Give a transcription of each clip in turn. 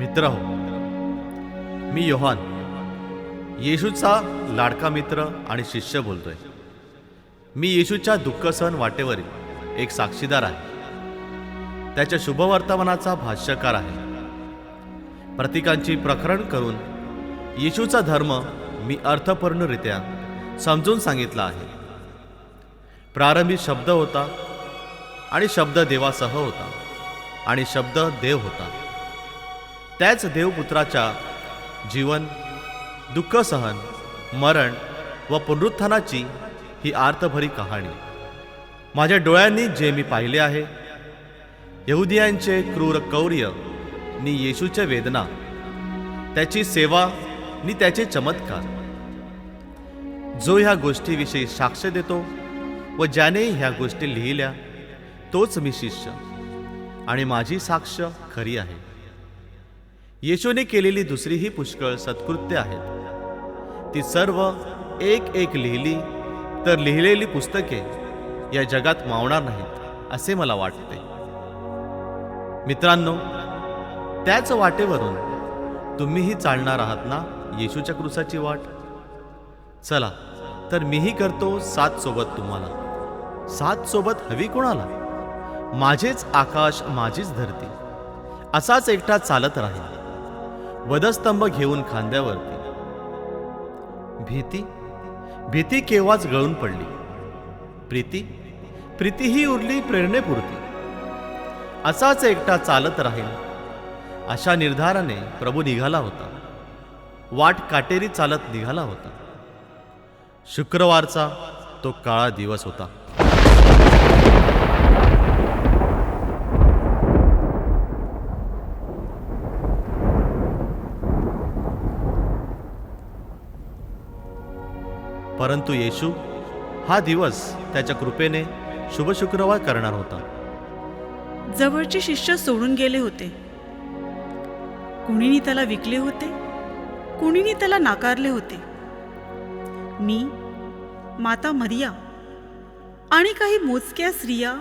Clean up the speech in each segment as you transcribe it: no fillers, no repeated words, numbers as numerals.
मित्रहो, मी योहान, येशूचा लाडका मित्र आणि शिष्य बोलतोय. मी येशूच्या दुःख सहन वाटेवरील एक साक्षीदार आहे. त्याच्या शुभवर्तमानाचा भाष्यकार आहे. प्रतीकांची प्रकरण करून येशूचा धर्म मी अर्थपूर्णरित्या समजून सांगितला आहे. प्रारंभी शब्द होता आणि शब्द देवासह होता आणि शब्द देव होता. त्याच देवपुत्राच्या जीवन, दुःख सहन, मरण व पुनरुत्थानाची ही आर्थभरी कहाणी माझ्या डोळ्यांनी जे मी पाहिले आहे. यहुदियांचे क्रूर कौर्य नि येशूच्या वेदना, त्याची सेवा नि त्याचे चमत्कार, जो ह्या गोष्टीविषयी साक्ष देतो व ज्याने ह्या गोष्टी लिहिल्या तोच मी शिष्य आणि माझी साक्ष खरी आहे. येशूने केलेली दुसरीही पुष्कळ सत्कृत्य आहेत. ती सर्व एक एक लिहिली तर लिहिलेली पुस्तके या जगात मावणार नाहीत असे मला वाटते. मित्रांनो, त्याच वाटेवरून तुम्हीही चालणार आहात ना येशूच्या क्रूसाची वाट. चला तर मीही करतो साथ सोबत तुम्हाला. साथ सोबत हवी कोणाला? माझेच आकाश, माझीच धरती, असाच एकटा चालत राहील वधस्तंभ घेऊन खांद्यावरती. भीती केव्हाच गळून पडली. प्रीतीही उरली प्रेरणेपुरती. असाच एकटा चालत राहील अशा निर्धाराने प्रभू निघाला होता. वाट काटेरी चालत निघाला होता. शुक्रवारचा तो काळा दिवस होता. परंतु येशू हा दिवस त्याच्या कृपेने शुभ शुक्रवार करणार होता. जवळचे शिष्य सोडून गेले होते. कुणीनी त्याला विकले होते, कुणीनी त्याला नाकारले होते. मी, माता मरिया आणि काही मोजक्या स्त्रिया,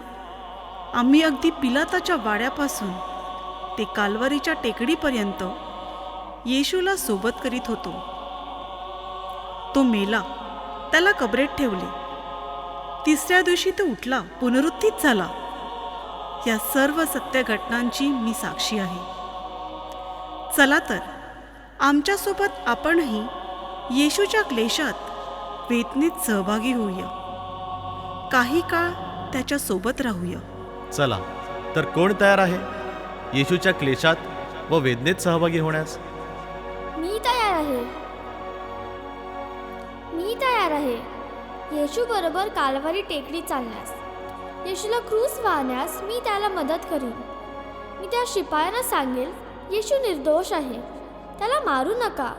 आम्ही अगदी पिलाताच्या वाड्यापासून ते काल्वरीच्या टेकडीपर्यंत येशूला सोबत करीत होतो. तो मेला, त्याला कबरेत ठेवले. तिसऱ्या दिवशी तो उठला, पुनरुत्थित झाला. या सर्व सत्य घटनांची मी साक्षी आहे. चला तर आमच्यासोबत आपणही येशूच्या क्लेशात वेदनेत सहभागी होऊया. काही काळ त्याच्या सोबत राहूया. चला तर कोण तयार आहे येशूच्या क्लेशात व वेदनेत सहभागी होण्यास? मी तयार आहे. येशू बरोबर कालवारी टेकडी चालण्यास, येशूला क्रूस वाहण्यास मी त्याला मदत करीन. मी त्या शिपायांना सांगेल, येशू निर्दोष आहे, त्याला मारू नका.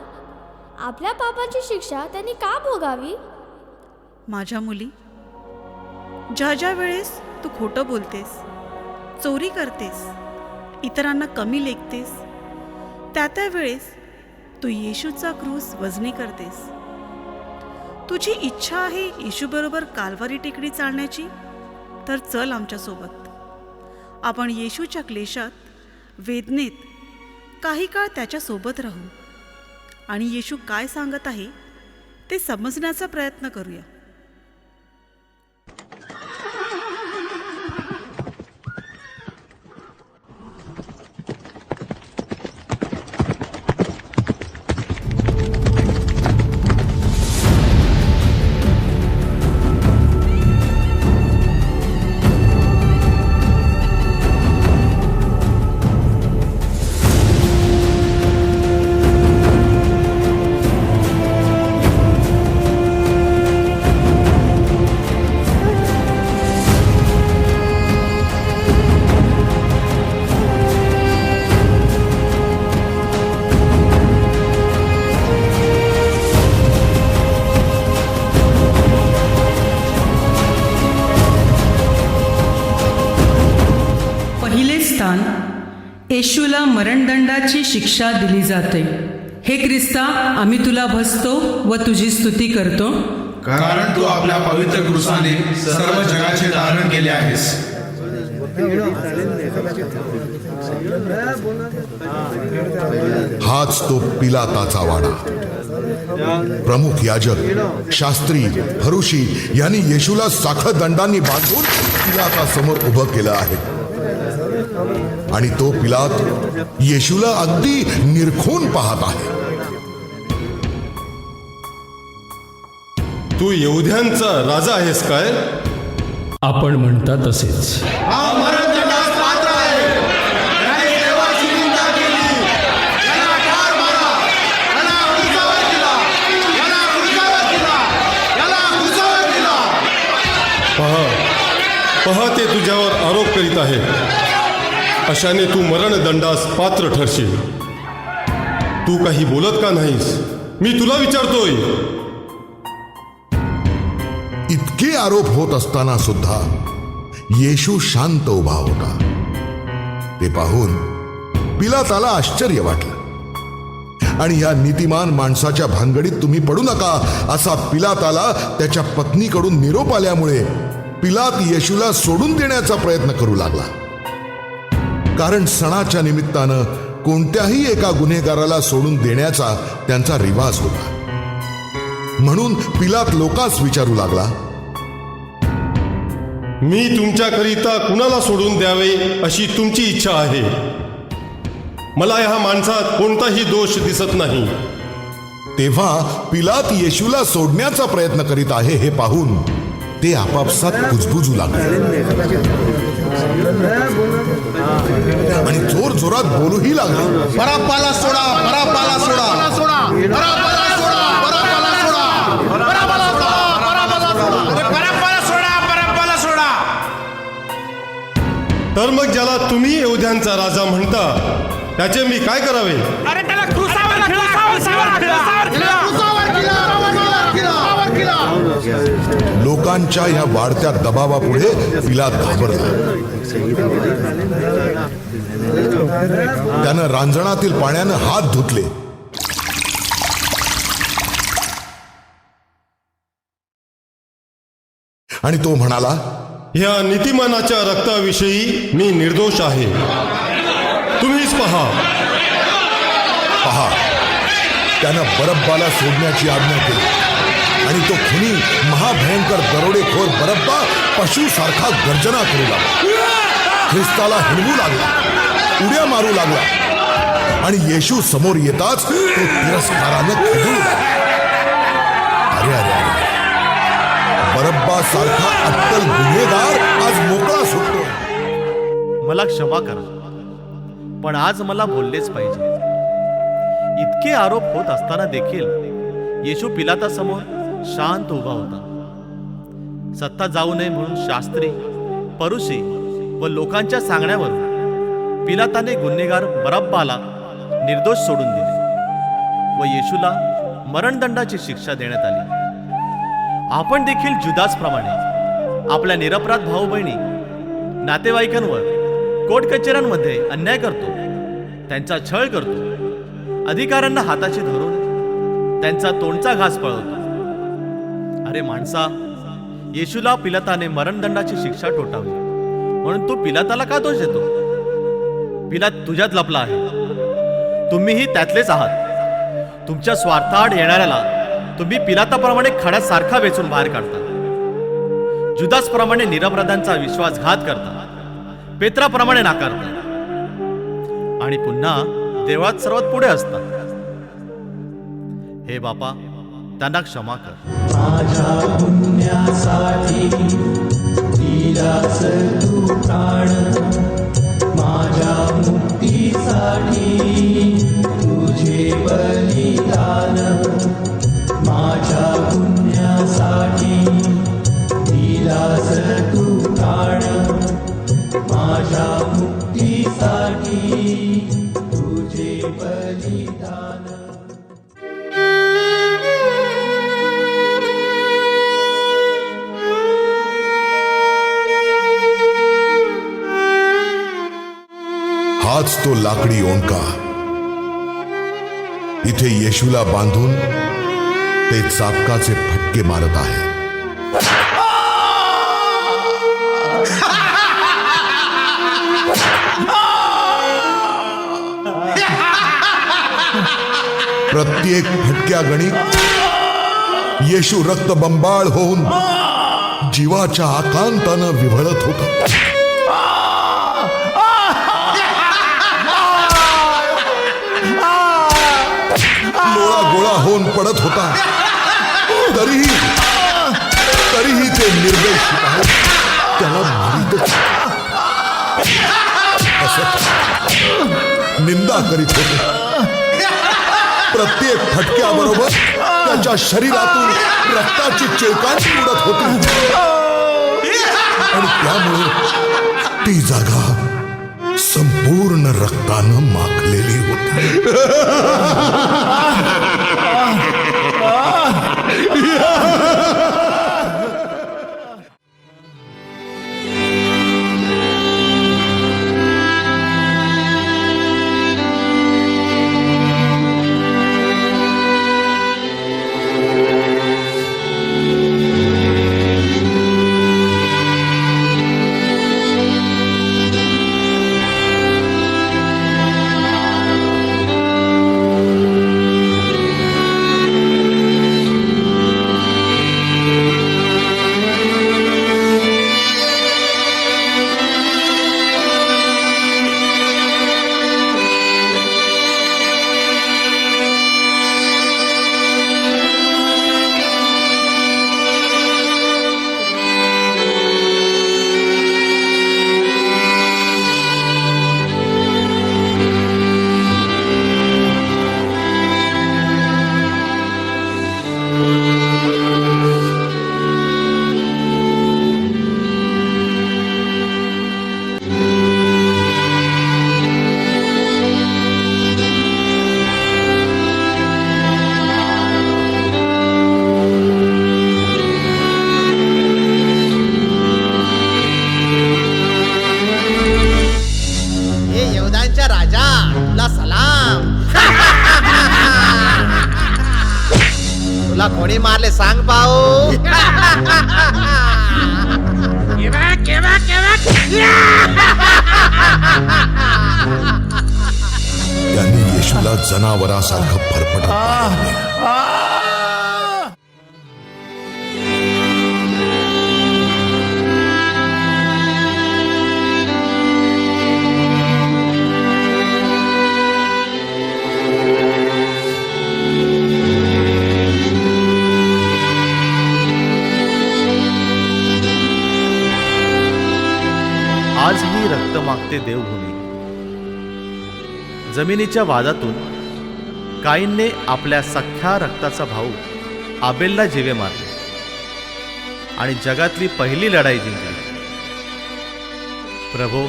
आपल्या पापाची शिक्षा त्यांनी का भोगावी? माझ्या मुली, ज्या वेळेस तू खोटं बोलतेस, चोरी करतेस, इतरांना कमी लेखतेस, त्या वेळेस तू येशूचा क्रूस वजनी करतेस. तुझी इच्छा आहे येशूबरोबर काल्वरी टेकडी चालण्याची, तर चल आमच्यासोबत. आपण येशूच्या क्लेशात, वेदनेत काही काळ त्याच्यासोबत राहू आणि येशू काय सांगत आहे ते समजण्याचा प्रयत्न करूया. येशूला मरणदंडाची शिक्षा दिली जाते. हे ख्रिस्ता, आम्ही तुला भजतो व तुझी स्तुती करतो, कारण तू आपल्या पवित्र क्रूसाने सर्व जगाचे तारण केले आहेस. हाच तो पिलाताचा वाडा. प्रमुख याजक, शास्त्री, फरुशी यांनी येशूला साखळदंडांनी बांधून पिलातासमोर उभं केलं आहे. आणि तो पिलात येशूला अगदी निरखून पाहत आहे. तू यहुद्यांचा राजा आहेस काय? आपण म्हणता तसेच. पहा ते तुझ्यावर आरोप करीत आहे. अशाने तू मरणदंडास पात्र ठरशील. तू काही बोलत का नाहीस? मी तुला विचारतोय. इतके आरोप होत असताना सुद्धा येशू शांत उभा होता. ते पाहून पिलाताला आश्चर्य वाटलं. आणि या नीतिमान माणसाच्या भानगडीत तुम्ही पडू नका असा पिलाताला त्याच्या पत्नीकडून निरोप आल्यामुळे पिलात येशूला सोडून देण्याचा प्रयत्न करू लागला. कारण सणाच्या निमित्तानं कोणत्याही एका गुन्हेगाराला सोडून देण्याचा त्यांचा रिवाज होता. म्हणून पिलात लोकांस विचारू लागला, मी तुमच्याकरिता कुणाला सोडून द्यावे अशी तुमची इच्छा आहे? मला ह्या माणसात कोणताही दोष दिसत नाही. तेव्हा पिलात येशूला सोडण्याचा प्रयत्न करीत आहे हे पाहून ते आपापसात कुजबुजू लागले आणि जोर जोरात बोलूही लागले. बराब्बाला सोडा, बराब्बाला सोडा, बराब्बाला सोडा, बराब्बाला सोडा, बराब्बाला सोडा, बराब्बाला सोडा, बराब्बाला सोडा, बराब्बाला सोडा. तर मग ज्याला तुम्ही यहुद्यांचा राजा म्हणता त्याचे मी काय करावे? अरे त्याला क्रूसावर लोकांच्या या वाढत्या दबावापुढे पिलात घाबरला. त्यानं रांजणातील पाण्यानं हात धुतले आणि तो म्हणाला, ह्या नीतिमानाच्या रक्ताविषयी मी निर्दोष आहे. तुम्हीच पहा. त्यानं बरब्बाला सोडण्याची आज्ञा केली आणि तो खुनी महाभयंकर दरोडेखोर बरब्बा पशुसारखा गर्जना करू लागला. ख्रिस्ताला हिणवू लागला, उड्या मारू लागला आणि येशू समोर येताच तो तिरस्कारानं खदळू लागला. अरे अरे अरे, बरब्बा सारखा अट्टल गुन्हेगार आज मोकळा सुटतो. मला क्षमा करा, पण आज मला बोललेच पाहिजे. इतके आरोप होत असताना देखील येशू पिलातासमोर शांत उभा होता. सत्ता जाऊ नये म्हणून शास्त्री, फरुशी व लोकांच्या सांगण्यावरून पिलाताने गुन्हेगार बरब्बाला निर्दोष सोडून दिले व येशूला मरणदंडाची शिक्षा देण्यात आली. आपण देखील जुदासप्रमाणे आपल्या निरपराध भाऊ बहिणी, नातेवाईकांवर कोर्ट कचेऱ्यांमध्ये अन्याय करतो, त्यांचा छळ करतो, अधिकाऱ्यांना हाताशी धरून त्यांचा तोंडचा घास पळवतो. अरे माणसा, येशूला पिलाताने मरणदंडाची शिक्षा ठोठावली म्हणून तू पिलाताला का दोष देतो? पिलात तुझ्यात लपला आहे. तुम्हीही त्यातलेच आहात. तुमच्या स्वार्थाआड येणाऱ्याला तुम्ही पिलाताप्रमाणे खड्यासारखा वेचून बाहेर काढता. जुदासप्रमाणे निरपराधांचा विश्वासघात करता, पेत्राप्रमाणे नाकारता आणि पुन्हा देवळात सर्वात पुढे असता. हे बापा, त्यांना क्षमा कर. माझ्या पुण्यासाठी दिलास तू प्राण, माझ्या मुक्तीसाठी तुझे बलिदान. माझ्या पुण्यासाठी दिलास तू प्राण, माझ्या मुक्तीसाठी तुझे बलिदान. हाच तो लाकडी ओंका. इथे येशूला बांधून ते चाबकाचे फटके मारत आहे. प्रत्येक फटक्या गणित येशू रक्तबंबाळ होऊन जीवाच्या आकांतानं विव्हळत होता. लोळा गोळा होऊन पडत होता. तरीही ते निर्दय शिपाई त्याला मारीतच निंदा करीत होते. प्रत्येक फटक्याबरोबर त्याच्या शरीरातून रक्ताची चिळकांडी उडत होती आणि त्यामुळे ती जागा संपूर्ण रक्तानं माखलेली होती. तुला कोणी मारले सांग पाहू. त्यांनी येशूला जनावरासारखं फरफटत पाहिलं. आज ही रक्त मागते देवभूमी. जमिनीच्या वादातून काईनने आपल्या सख्ख्या रक्ताचा भाऊ आबेलला जीवे मारले आणि जगातली पहिली लढाई जिंकली. प्रभो,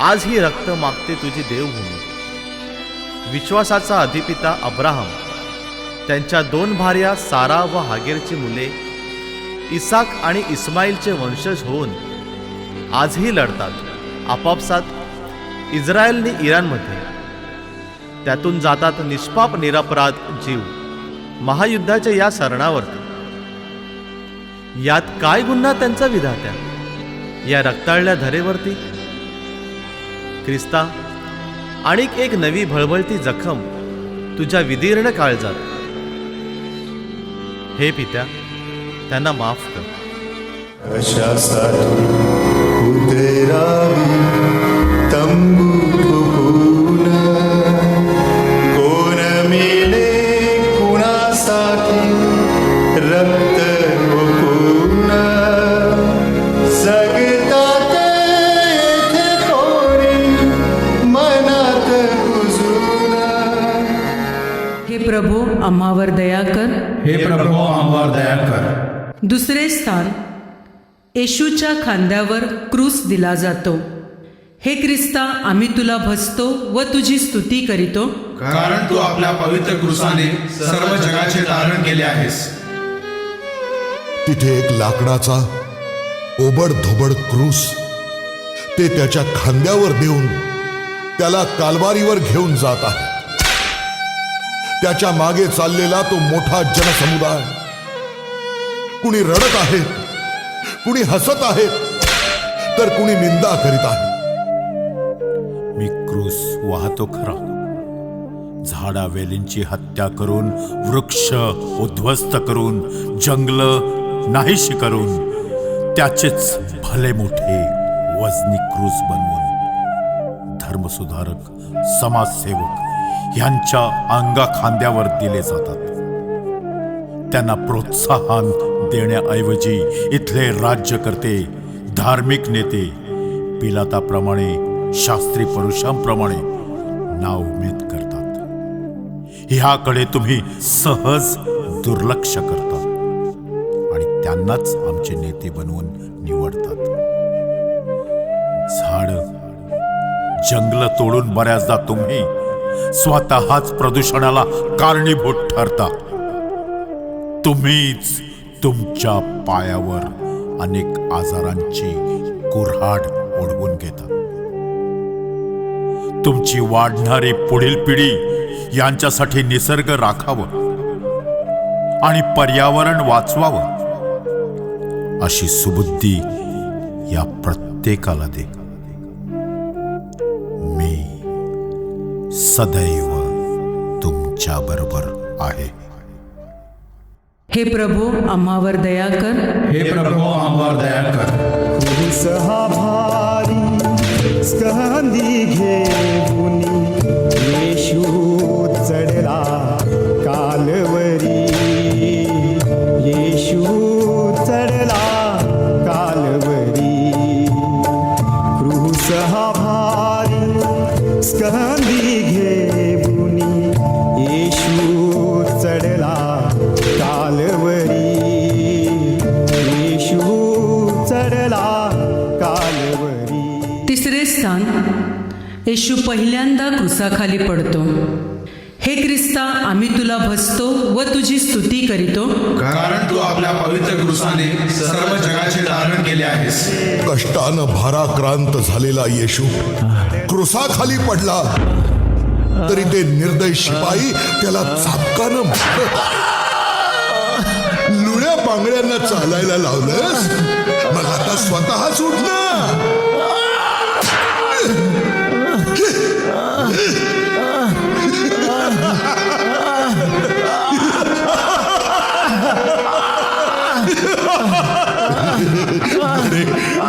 आज ही रक्त मागते तुझी देवभूमी. विश्वासाचा अधिपिता अब्राहम, त्यांच्या 2 भार्या सारा व हागेरची मुले इसाक आणि इस्माईलचे वंशज होऊन आजही लढतात. आपापसात इस्रायलने इराणमध्ये, त्यातून जातात निष्पाप निरपराध जीव महायुद्धाच्या या सरणावरती. यात काय गुन्हा त्यांचा विधात्या या रक्ताळल्या धरेवरती. ख्रिस्ता, आणिक एक नवी भळभळती जखम तुझ्या विदीर्ण काळजात. हे पित्या, त्यांना माफ कर. कशासाठी उतरावी तंबू ठोकून, कोण मेले कुणासाठी रक्त ठोकून, जगतात येथे कोणी मनात कुजून. हे प्रभो, आम्हावर दया कर. हे प्रभू आम्हावर दया कर. दुसरे स्थान, येशूच्या खांद्यावर क्रूस दिला जातो. हे ख्रिस्ता, आम्ही तुला भजतो व तुझी स्तुती करीतो, कारण तू आपल्या पवित्र क्रूसाने सर्व जगाचे तारण केले आहेस. तिथे एक लाकडाचा ओबड धोबड क्रूस ते त्याच्या खांद्यावर देऊन त्याला कालवारीवर घेऊन जात आहे. त्याच्या मागे चाललेला तो मोठा जनसमुदाय, कुणी रडत आहे, कुणी हसत आहे, तर कुणी निंदा करीत आहे. मी क्रूस वाहतो खरा, झाडावेलींची हत्या करून, वृक्ष उद्ध्वस्त करून, जंगल नाहीशी करून, त्याचेच भले मोठे वजनी क्रूस बनवून धर्मसुधारक, समाजसेवक यांच्या अंगाखांद्यावर दिले जातात. त्यांना प्रोत्साहन देण्याऐवजी इथले राज्यकर्ते, धार्मिक नेते पिलाताप्रमाणे, शास्त्री पुरुषांप्रमाणे नाउमेद करतात. ह्याकडे तुम्ही सहज दुर्लक्ष करता आणि त्यांनाच आमचे नेते बनवून निवडतात. झाड, जंगल तोडून बऱ्याचदा तुम्ही स्वतःच प्रदूषणाला कारणीभूत ठरता. तुम्हीच तुमच्या पायावर अनेक आजारांची कुऱ्हाड ओढवून घेता. तुमची वाढणारी पुढील पिढी यांच्यासाठी निसर्ग राखावं आणि पर्यावरण वाचवावं अशी सुबुद्धी या प्रत्येकाला दे. मी सदैव तुमच्या बरोबर आहे. हे प्रभो आम्हावर दया कर. हे प्रभो आम्हावर दया कर. क्रूस हा भारी स्कंदी घेऊनी येशू चढला कालवरी. येशू चढला कालवरी. क्रूस हा भारी स्कंदी घेऊनी येशू चढला कालवरी. येशू चढला कालवरी. तिसरे स्थान, येशू पहिल्यांदा क्रुसाखाली पडतो. हे ख्रिस्ता, आम्ही तुला भजतो व तुझी स्तुती करीतो, कारण तू आपल्या पवित्र क्रूसाने सर्व जगाचे तारण केले आहेस. कष्टानं भाराक्रांत झालेला येशू क्रुसाखाली पडला तरी ते निर्दय शिपाई त्याला चापकानं मारत. लुण्या बांगड्यांना चालायला लावलंस, मग आता स्वतःच उठ ना.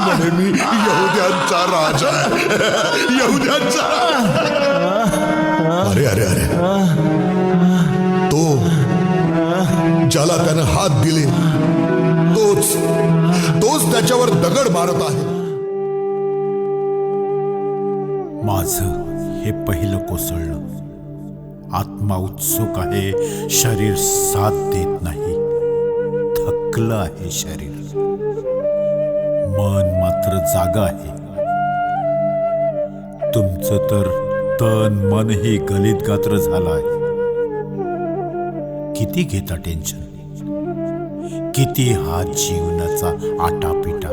म्हणे मी यहुद्यांचा राजा, यहुद्यांचा. अरे अरे अरे, तो ज्याला त्यानं हात दिले तोच त्याच्यावर दगड मारत आहे. माझं हे पहिलं कोसळलं. आत्मा उत्सुक आहे, शरीर साथ देत नाही. थकलं आहे शरीर, मन मात्र जागा आहे. तुमचं तर तन मनही गलित गात्र झालं आहे. किती घेता टेन्शन, किती हा जीवनाचा आटापिटा,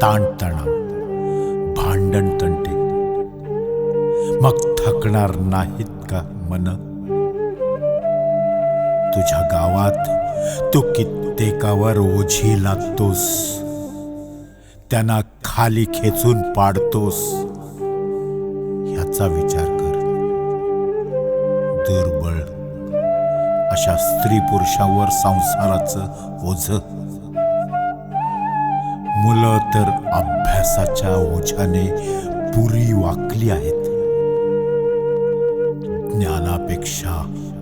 ताणतणाव, भांडण तंटे. मग थकणार नाहीत का मन? तुझ्या गावात तू कित्येकावर ओझी लागतोस, त्यांना खाली खेचून पाडतोस. ह्याचा विचार कर. दुर्बळ अशा स्त्री पुरुषांवर संसाराचं ओझ. मुलं तर अभ्यासाच्या ओझ्याने पुरी वाकली आहेत. ज्ञानापेक्षा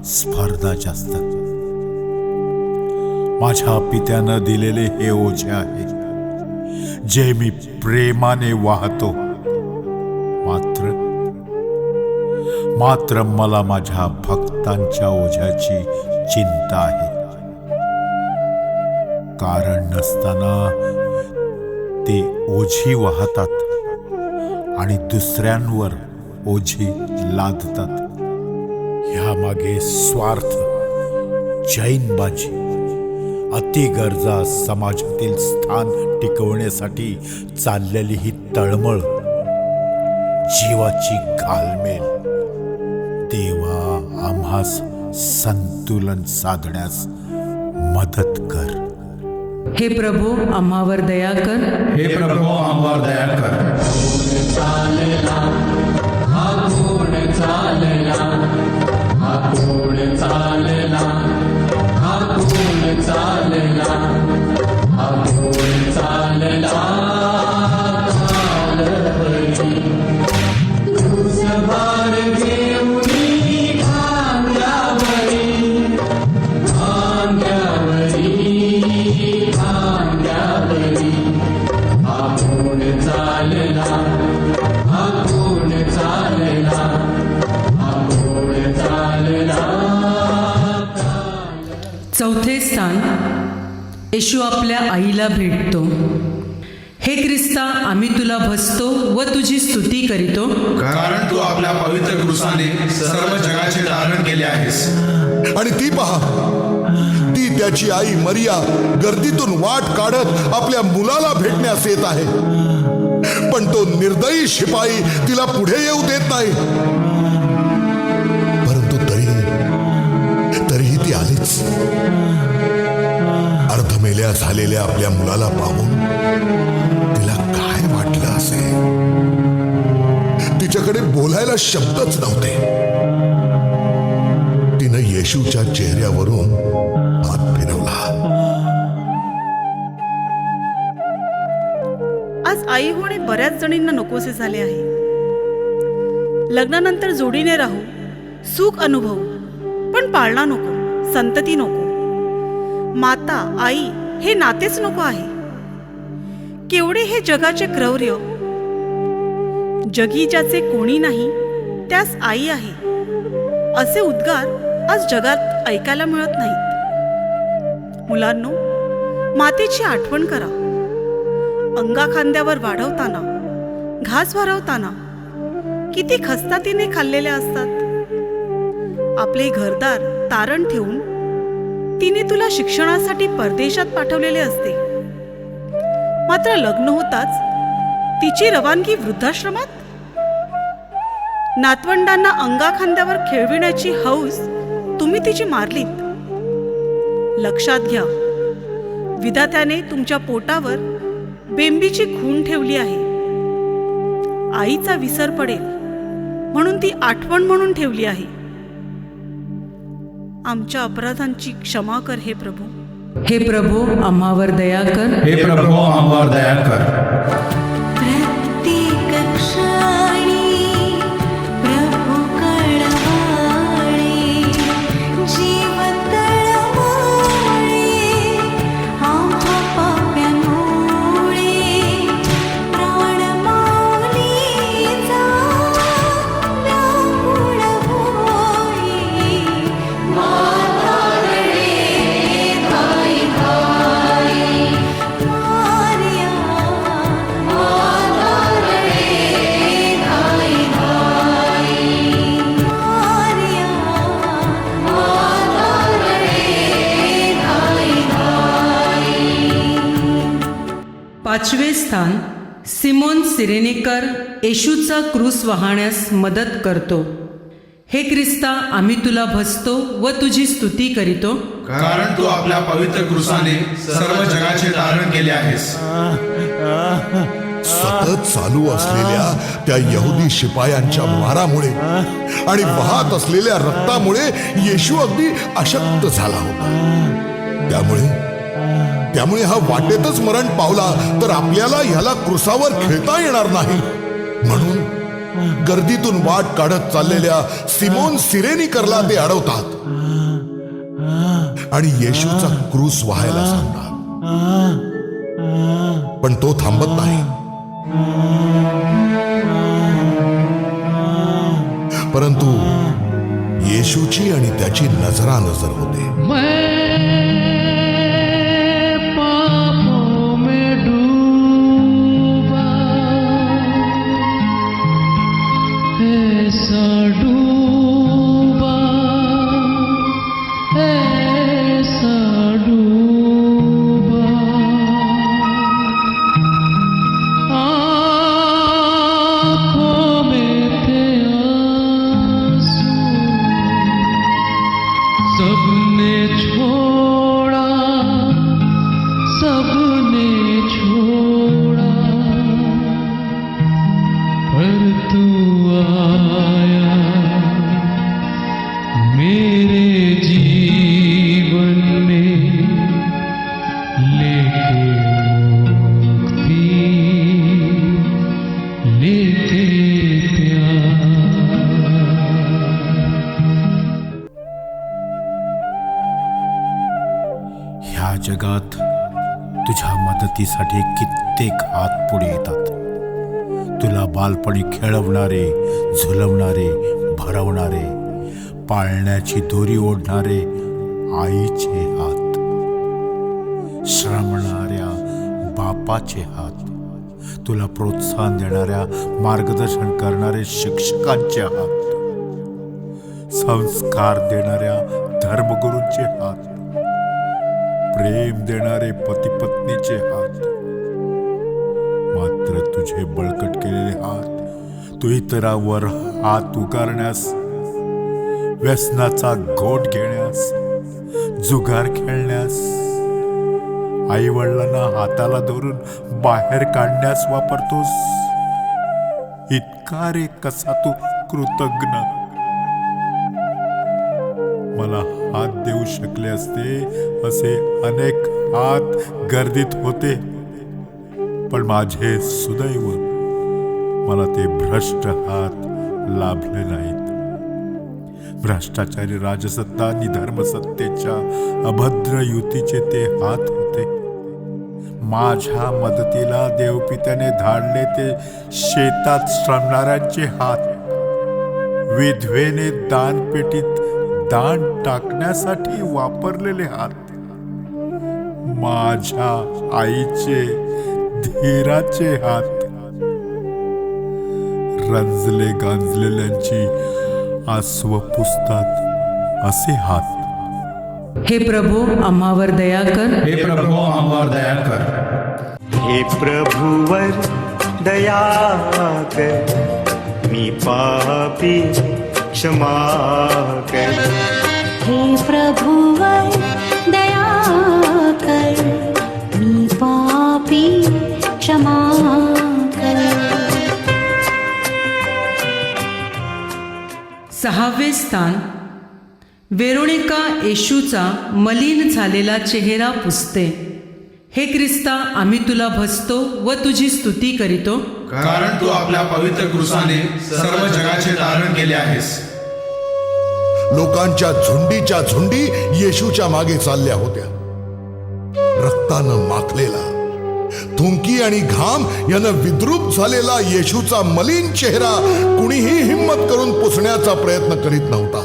स्पर्धा जास्त. माझ्या पित्यानं दिलेले हे ओझे आहे जे मी प्रेमाने वाहतो. मात्र मला माझ्या भक्तांच्या ओझ्याची चिंता आहे. कारण नसताना ते ओझी वाहतात आणि दुसऱ्यांवर ओझी लादतात. ह्यामागे स्वार्थ, जैनबाजी, अतिगरजा, समाजातील स्थान टिकवण्यासाठी चाललेली ही तळमळ, जीवाची घालमेल. देवा, आम्हास संतुलन साधण्यास मदत कर. हे प्रभो आम्हावर दया कर. हे प्रभो आम्हावर दया कर. चालला चौथे स्थान, येशू आपल्या आईला भेटतो. हे ख्रिस्ता, आम्ही तुला भजतो व तुझी स्तुती करीतो, कारण तू आपल्या पवित्र क्रूसाने सर्व जगाचे तारण केले आहेस. आणि ती पहा, ती त्याची आई मरिया गर्दीतून वाट काढत आपल्या मुलाला भेटण्यास येत आहे. पण तो निर्दयी शिपाई तिला पुढे येऊ देत नाही. परंतु तरीही ती आलीच. अर्धमेल्या झालेल्या आपल्या मुलाला पाहून तिला काय वाटलं असेल. तिच्याकडे बोलायला शब्दच नव्हते. तिनं येशूच्या चेहऱ्यावरून हात फिरवला. आज आई होणे बऱ्याच जणींना नकोसे झाले आहे. लग्नानंतर जोडीने राहू, सुख अनुभवू, पण पाळणा नको, संतती नको, माता आई हे नातेच नको आहे. केवढे हे जगाचे क्रौर्य. जगी ज्याचे कोणी नाही त्यास आई आहे, असे उद्गार आज जगात ऐकायला मिळत नाहीत. मुलांनो, मातेची आठवण करा. अंगा खांद्यावर वाढवताना, घास भरवताना किती खस्ता तिने खाल्लेल्या असतात. आपले घरदार तारण ठेवून तिने तुला शिक्षणासाठी परदेशात पाठवलेले असते. मात्र लग्न होताच तिची रवानगी वृद्धाश्रमात. नातवंडांना अंगा खांद्यावर खेळविण्याची हौस तुम्ही तिची मारलीत. लक्षात घ्या, विधात्याने तुमच्या पोटावर बेंबीची खूण ठेवली आहे. आईचा विसर पडेल म्हणून ती आठवण म्हणून ठेवली आहे. आमच्या अपराधांची क्षमा कर हे प्रभू. हे प्रभू, आम्हावर दया कर. हे प्रभू, आम्हावर दया कर. प्रत्येक क्षणी प्रभू कळवळे, जीव तळमळे आम्हा पाप्यांमुळे. प्राण माऊलीचा व्याकुळ होई, माता रे धाई धाई. मारिया, माता रे धाई धाई. मारिया, माता रे धाई धाई. पाचवे स्थान, सिमोन सिरेनेकर येशूचा क्रूस वाहण्यास मदत करतो. हे ख्रिस्ता, आम्ही तुला भजतो व तुझी स्तुती करीतो, कारण तू आपल्या पवित्र क्रूसाने सर्व जगाचे तारण केले आहेस. सतत चालू असलेल्या त्या यहुदी शिपायांच्या मारामुळे आणि वाहत असलेल्या रक्तामुळे येशू अगदी अशक्त झाला होता. त्यामुळे हा वाटेतच मरण पावला तर आपल्याला ह्याला क्रूसावर खेळता येणार नाही. म्हणून गर्दीतून वाट काढत चाललेल्या सिमोन सिरेनिकरला ते अडवतात आणि येशूचा क्रूस वाहायला सांगतात. पण तो थांबत नाही. परंतु येशूची आणि त्याची नजरानजर होते. सबने छोड़ा, सबने छोड़ा, पर तू आया मेरे तुझ्या मदतीसाठी कित्येक हात पुढे येतात. तुला बालपणी खेळवणारे, झुलवणारे, भरवणारे, पाळण्याची दोरी ओढणारे आईचे हात, श्रमणाऱ्या बापाचे हात, तुला प्रोत्साहन देणाऱ्या, मार्गदर्शन करणारे शिक्षकांचे हात, संस्कार देणाऱ्या धर्मगुरूंचे हात, प्रेम देणारे पती पत्नीचे हात. मात्र तुझे बळकट केलेले हात तू इतरांवर हात उगारण्यास, व्यसनाचा घोट घेण्यास, जुगार खेळण्यास, आई वडिलांना हाताला धरून बाहेर काढण्यास वापरतोस. इतका रे कसा तू कृतज्ञ. मला हात देऊ शकले असते असे अनेक हात गर्दीत होते, पण माझे सुदैव मला ते भ्रष्ट हात लाभले नाहीत. भ्रष्टाचारी राजसत्ता आणि धर्मसत्तेच्या अभद्र युतीचे ते हात होते. माझ्या मदतीला देवपित्याने धाडले ते शेतात श्रमणाऱ्यांचे हात, विधवेने दानपेटीत दान टाकण्यासाठी वापरलेले हात, माझ्या आईचे धीराचे हात, रंजले गांजलेल्यांची आसव पुसतात असे हात. हे प्रभो आम्हावर दया कर. हे प्रभू आम्हावर दया कर. हे प्रभुवर दया कर, मी पापी क्षमा कर. हे प्रभुवर दया कर, मी पापी क्षमा कर. 6वे स्थान, वेरोनिका येशूचा मलिन झालेला चेहरा पुसते. हे ख्रिस्ता, आम्ही तुला भजतो व तुझी स्तुती करीतो, कारण तू आपल्या पवित्र क्रूसाने सर्व जगाचे तारण केले आहेस. लोकांच्या झुंडीच्या झुंडी येशूच्या मागे चालल्या होत्या. रक्तानं माखलेला, थुंकी आणि घाम यानं विद्रूप झालेला येशूचा मलिन चेहरा कुणीही हिम्मत करून पुसण्याचा प्रयत्न करीत नव्हता.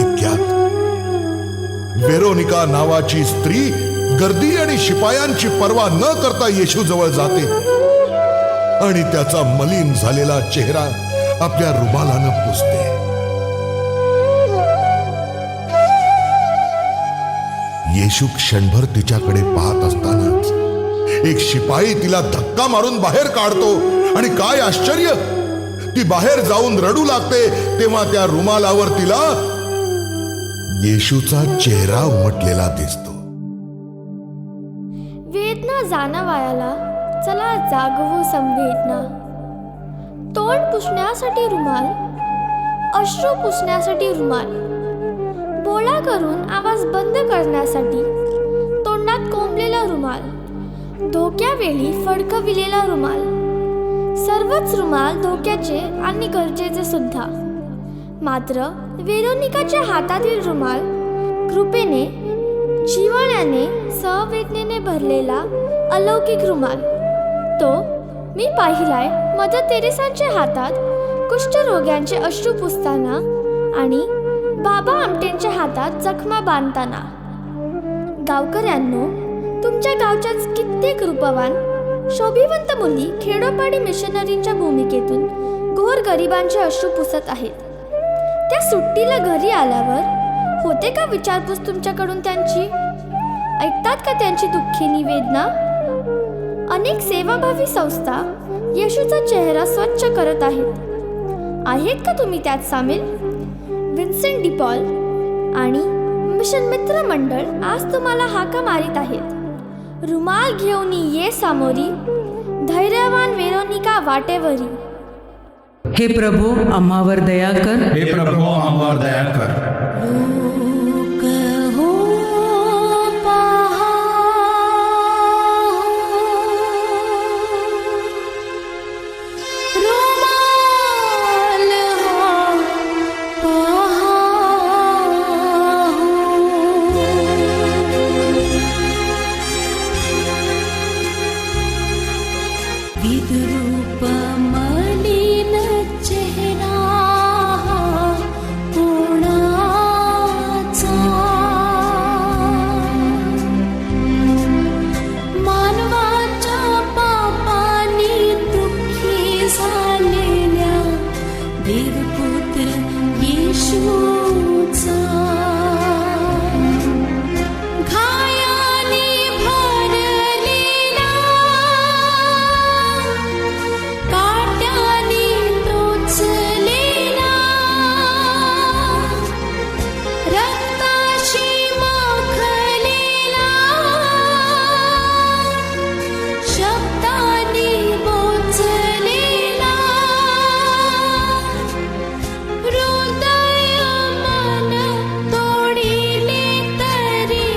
इतक्यात वेरोनिका नावाची स्त्री गर्दी आणि शिपायांची पर्वा न करता येशू जवळ जाते आणि त्याचा मलिन झालेला चेहरा आपल्या रुमालानं पुसते. येशू क्षणभर तिच्याकडे पाहत असतानाच एक शिपाई तिला धक्का मारून बाहेर काढतो आणि काय आश्चर्य, ती बाहेर जाऊन रडू लागते तेव्हा त्या रुमालावर तिला येशूचा चेहरा उमटलेला दिसतो. वेदना जाणवायला चला जागवू संवेदना. तोंड पुसण्यासाठी रुमाल, अश्रू पुसण्यासाठी रुमाल, बोळा करून आवाज बंद करण्यासाठी तोंडात कोंबलेला रुमाल, धोक्यावेळी फडकविलेला रुमाल. सर्वच रुमाल धोक्याचे आणि गरजेचे सुद्धा. मात्र वेरोनिकाच्या हातातील रुमाल कृपेने, जिव्हाळ्याने, सहवेदनेने भरलेला अलौकिक रुमाल. तो मी पाहिलाय मदर तेरेसांच्या हातात कुष्ठरोग्यांचे अश्रू पुसताना आणि बाबा आमटेंच्या हातात जखमा बांधताना. गावकऱ्यांनो, तुमच्या गावच्याच कित्येक रूपवान शोभिवंत मुली खेडोपाडी मिशनरींच्या भूमिकेतून घोर गरिबांचे अश्रू पुसत आहेत. त्या सुट्टीला घरी आल्यावर होते का विचारपूस तुमच्याकडून त्यांची? ऐकतात का त्यांची दुःखी वेदना? अनेक सेवाभावी संस्था येशूचा चेहरा स्वच्छ करत आहेत का तुम्ही त्यात सामील? विन्सेंट डी पॉल आणि मिशन मित्र मंडळ आज तुम्हाला हाका मारित आहेत. रुमाल घेऊन ये सामोरी, धैर्यवान वेरोनिका वाटेवरी. हे प्रभो आम्हावर दया कर. हे प्रभू आम्हावर दया कर. लोक हो पहा, रुमाल हा पहा. रूप मलिन चेहरा कोणाचा मानवाच्या पापानी दुःखी झालेल्या देवपुत्र येशूचा घायाने भरलेला काट्याने टोचलेला रक्ताशी माखलेला शब्दाने बोचलेला हृदय मन तोडिले तरी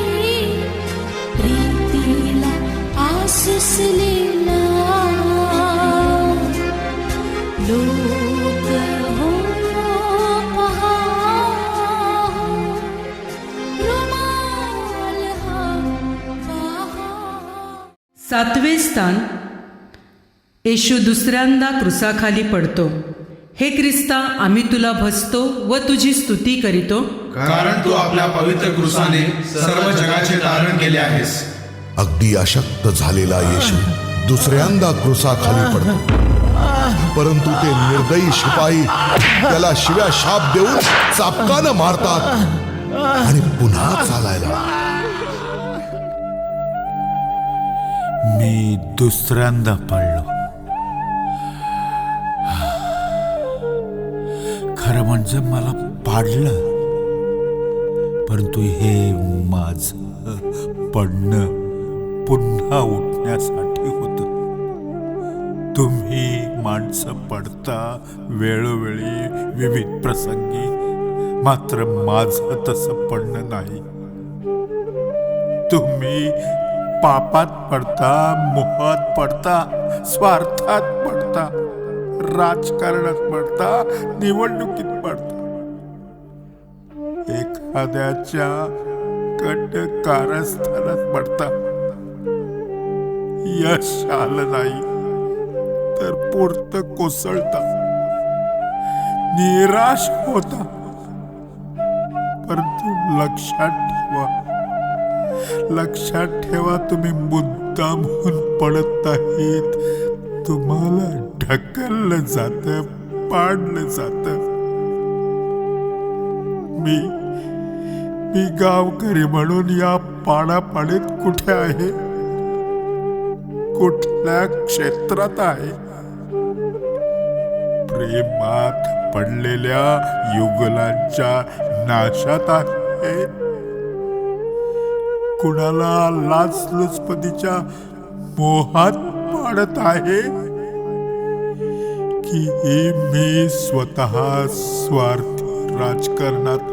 प्रीतीला आसुसलेला लोक हो पहा रुमाल हा पहा. 7वे स्थान. येशू दुसऱ्यांदा क्रुसाखाली पडतो. हे ख्रिस्ता, आम्ही तुला भजतो व तुझी स्तुती करीतो, कारण तू आपल्या पवित्र क्रूसाने सर्व जगाचे तारण केले आहेस. अगदी अशक्त झालेला येशू दुसऱ्यांदा क्रुसाखाली पडतो, परंतु ते निर्दयी शिपाई त्याला शिव्या शाप देऊन चापकानं मारतात आणि पुन्हा चालायला. मी दुसऱ्यांदा पडलो. खरं म्हणजे मला पाडलं, परंतु हे माझं पडणं पुन्हा उठण्यासाठी होतं. तुम्ही माणसं पडता वेळोवेळी विविध प्रसंगी, मात्र माझं तसं पडणं नाही. तुम्ही पापात पडता, मोहात पडता, स्वार्थात पडता, राजकारणात पडता, निवडणुकीत पडता, एखाद्याच्या कारस्थानात पडता. यश आलं नाही तर पोर्त कोसळता, निराश होता. परंतु लक्षात ठेवा, तुम्ही मुद्दामहून पडत नाहीत. तुम्हाला ढकललं जातं, पाडलं जातं. मी गावकरी म्हणून या पाडापाडीत कुठे आहे, कुठल्या क्षेत्रात आहे? प्रेमात पडलेल्या युगलांच्या नाशात आहे, कुणाला लाचलुचपतीच्या मोहात पाडत आहे, की मी स्वतः स्वार्थी राजकारणात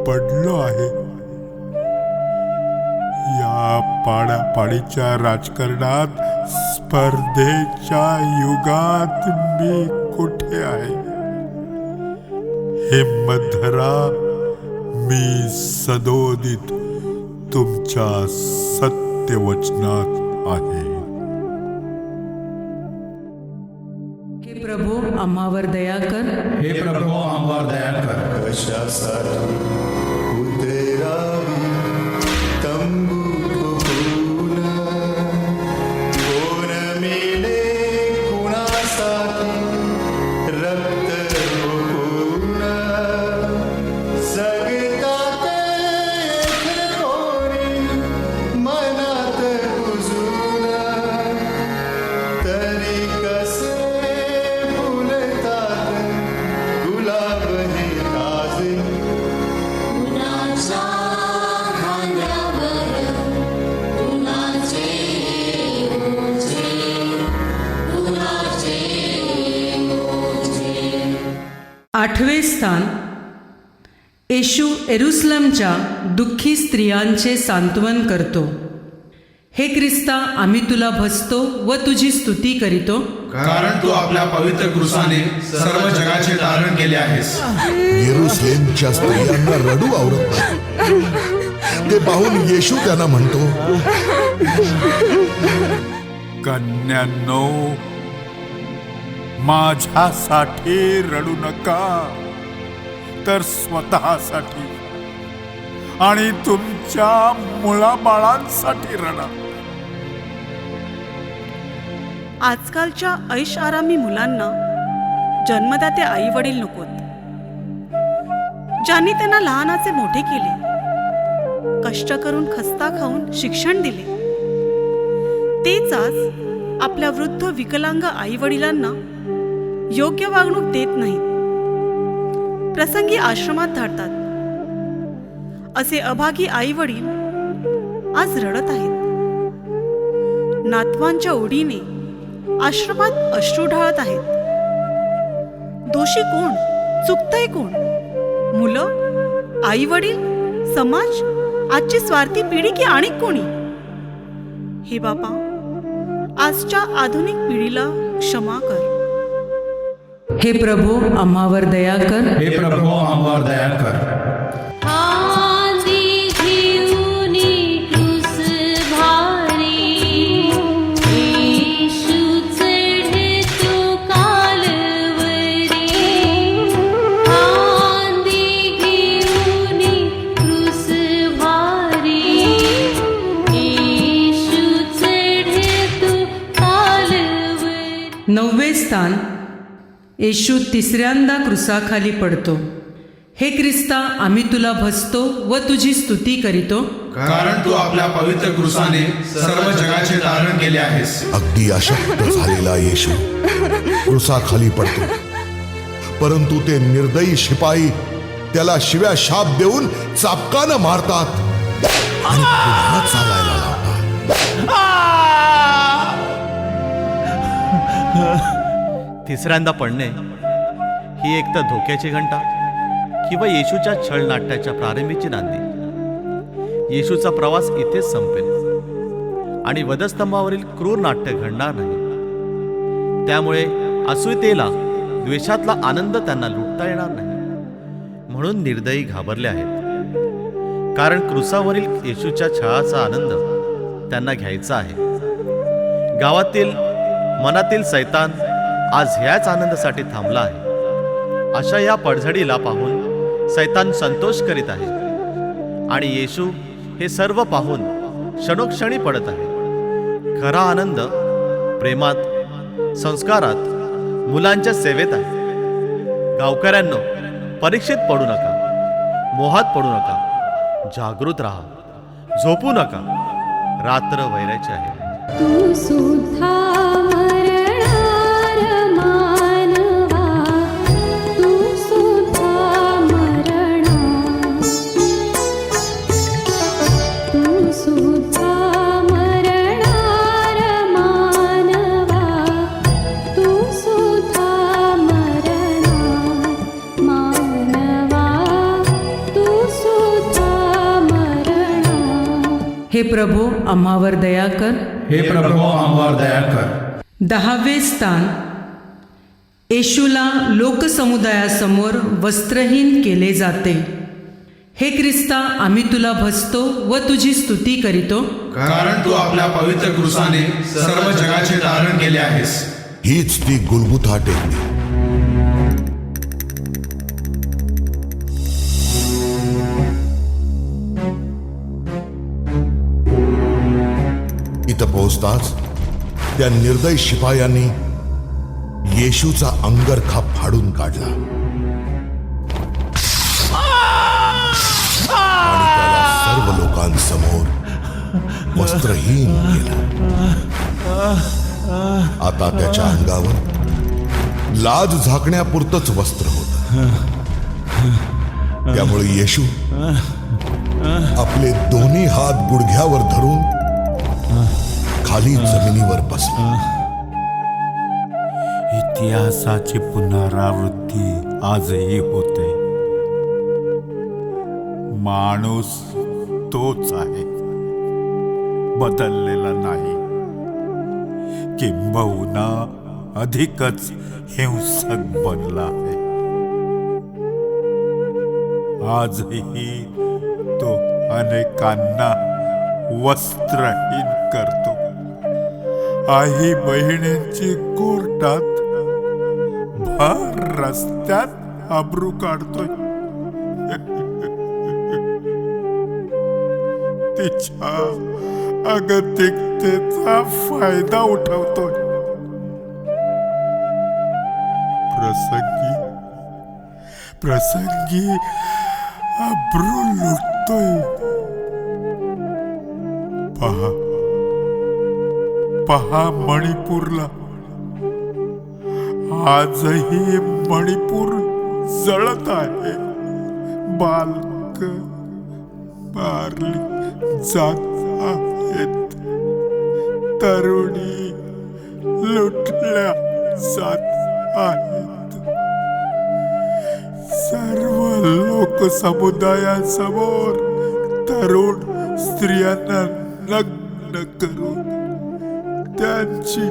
पडलो आहे? या पाडापाडीच्या राजकारणात, स्पर्धेच्या युगात मी कुठे आहे? हिम्मत धरा, मी सदोदित तुमच्या सत्यवचनात आहे. हे प्रभू, आम्हावर दया कर. हे प्रभू, आम्हावर दया कर. कशासाठी उतरावी तंबू फुलून, कोण मेले कुणासाठी रक्त ओकून, जगतात एकल कोणी मनात कुजून, तरी कसे फुलतात गुलाब हे ताजे. उन्हाच्या खांद्यावर उन्हाचे ओझे, उन्हाचे ओझे. 8वे स्थान. येशू येरुशलेमच्या दुःखी स्त्रियांचे सांत्वन करतो. हे ख्रिस्ता, आम्ही तुला भजतो व तुझी स्तुती करीतो, कारण तू आपल्या पवित्र क्रूसाने सर्व जगाचे तारण केले आहेस. येरुशलेमच्या स्त्रियांना रडू आवरत नाही. ते पाहून येशू त्यांना म्हणतो, कन्यांनो, माझ्यासाठी रडू नका, तर स्वतःसाठी आणि तुमच्या मुलाबाळांसाठी रडा. आजकालच्या ऐश आरामी मुलांना जन्मदाते आई वडील नकोत. ज्यांनी त्यांना लहानाचे मोठे केले, कष्ट करून खस्ता खाऊन शिक्षण दिले, तेच आज आपल्या वृद्ध विकलांग आई वडिलांना योग्य वागणूक देत नाहीत. प्रसंगी आश्रमात धाडतात. असे अभागी आई वडील आज रडत आहेत. नातवांच्या ओढीने आश्रमात अश्रू ढाळत आहेत. दोषी कोण? चुकतंय कोण? मुलं, आई वडील, समाज, आजची स्वार्थी पिढी की आणि कोणी? हे बाबा, आजच्या आधुनिक पिढीला क्षमा कर. हे प्रभो आम्हावर दया कर. हे प्रभू आम्हावर दया कर. आंधी घेऊनी क्रूस भारी, येशू चढतो कालवरी. आंधी घेऊनी क्रूस भारी, येशू चढतो कालवरी. 9वे स्थान. येशू तिसऱ्यांदा क्रुसाखाली पडतो. हे ख्रिस्ता, आम्ही तुला भजतो व तुझी स्तुती करीतो, कारण तू आपल्या पवित्र क्रूसाने सर्व जगाचे तारण केले आहेस. अगदी अशक्त झालेला येशू क्रुसाखाली पडतो, परंतु ते निर्दयी शिपाई त्याला शिव्या शाप देऊन चापकानं मारतात आणि पुन्हा चालायला लावतात. तिसऱ्यांदा पडणे ही एक तर धोक्याची घंटा किंवा येशूच्या छळ नाट्याच्या प्रारंभीची नांदी. येशूचा प्रवास इथेच संपेल आणि वधस्तंभावरील क्रूर नाट्य घडणार नाही. त्यामुळे असूयतेला, द्वेषातला आनंद त्यांना लुटता येणार नाही. म्हणून निर्दयी घाबरले आहेत, कारण क्रूसावरील येशूच्या छळाचा आनंद त्यांना घ्यायचा आहे. गावातील, मनातील सैतान आज ह्याच आनंदासाठी थांबला आहे. अशा या पडझडीला पाहून सैतान संतोष करीत आहे आणि येशू हे सर्व पाहून क्षणोक्षणी पडत आहे. खरा आनंद प्रेमात, संस्कारात, मुलांच्या सेवेत आहे. गावकऱ्यांनो, परीक्षेत पडू नका, मोहात पडू नका, जागृत राहा, झोपू नका. रात्र वैराची आहे. तू सुद्धा मरणार मानवा, तू सुद्धा मरणार, तू सुद्धा मरणार मानवा, तू सुद्धा मरणार मानवा, तू सुद्धा मरणार. हे प्रभो आम्हावर दया कर. हे प्रभू आम्हावर दया कर. 10वे स्थान. येशूला लोकसमुदायासमोर वस्त्रहीन केले जाते. हे ख्रिस्ता, आम्ही तुला भजतो व तुझी स्तुती करीतो, कारण तू आपल्या पवित्र क्रूसाने सर्व जगाचे तारण केले आहेस. हीच ती गुलगुथा टेकडी. इथं पोहोचताच त्या निर्दयी शिपायांनी येशूचा अंगरखा फाडून काढला आणि त्याला सर्व लोकांसमोर वस्त्रहीन केलं. आता त्याच्या अंगावर लाज झाकण्यापुरतंच वस्त्र होतं. त्यामुळे येशू आपले दोन्ही हात गुडघ्यावर धरून खाली जमिनीवर बसला. इतिहासाची पुनरावृत्ती आजही होते. माणूस तोच आहे, बदललेला नाही. किंबहुना अधिकच हिंसक बनला आहे. आजही तो अनेकांना वस्त्रहीन करतो. आई बहिणींची कोर्टात हा रस्त्यात आबरू काढतोय. तिच्या अगतिकतेचा फायदा उठवतोय. प्रसंगी आबरू लुटतोय. पहा मणिपूरला. आजही मणिपूर जळत आहे. बालक मारली जात आहेत. तरुणी लुटल्या जात आहेत. सर्व लोकसमुदायासमोर तरुण स्त्रियांना नग्न करून त्यांची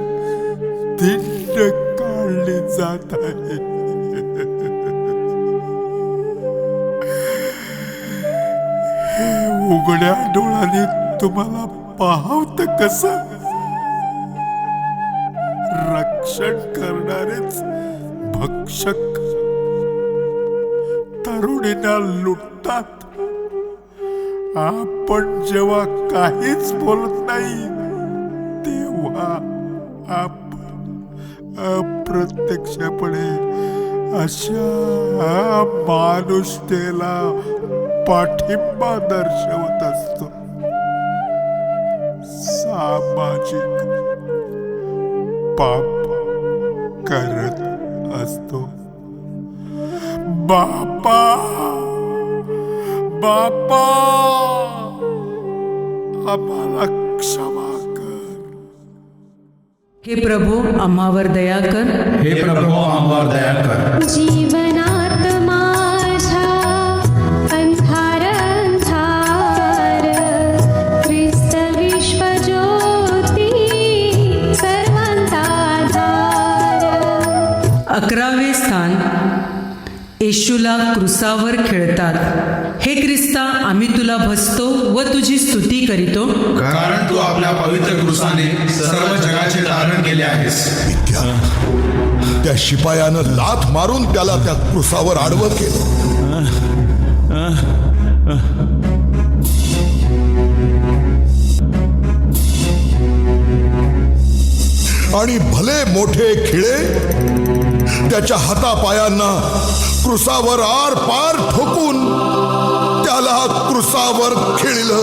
धिंड काढली जात आहे. हे उघड्या डोळ्याने तुम्हाला पाहत कसं? रक्षण करणारेच भक्षक तरुणींना लुटतात. आपण जेव्हा काहीच बोलत नाही तेव्हा आपण अप्रत्यक्षपणे अशा मानुषतेला पाठिंबा दर्शवत असतो. सामाजिक पाप करत असतो. बापा आम्हाला क्षमा कर. हे प्रभू आम्हावर दया कर. हे प्रभू आम्हावर दया कर. जीवनात माझ्या अंधार अंधार ख्रिस्त विश्वज्योती सर्वांचा आधार. 11वे स्थान येशूला क्रुसावर खेळतात. हे ख्रिस्ता आम्ही तुला भजतो व तुझी स्तुती करीतो, कारण तू आपल्या पवित्र क्रूसाने सर्व जगाचे तारण केले आहेस. त्या शिपायानं लाथ मारून त्याला त्या क्रुसावर आडवं केलं. आणि भले मोठे खिळे त्याच्या हातापायांना क्रुसावर आर पार ठोकून त्याला क्रुसावर खिळलं.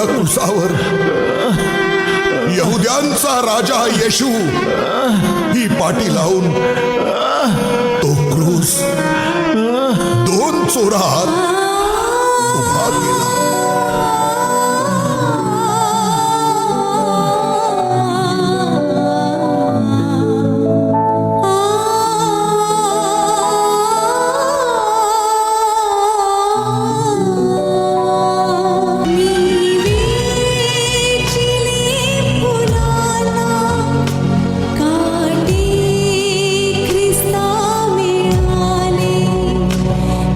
क्रुसावर यहुद्यांचा राजा येशू ही पाटी लावून तो क्रूस 2 चोरात उभा केला.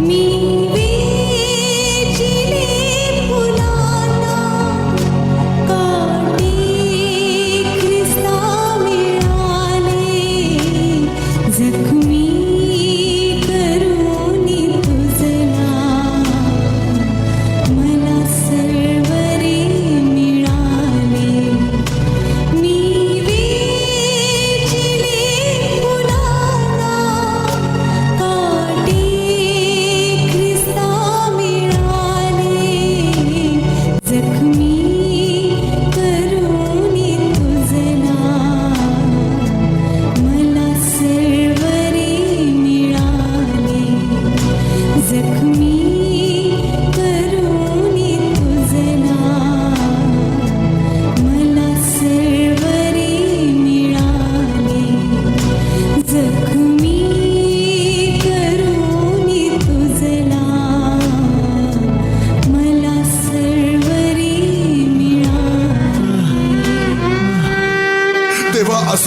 मी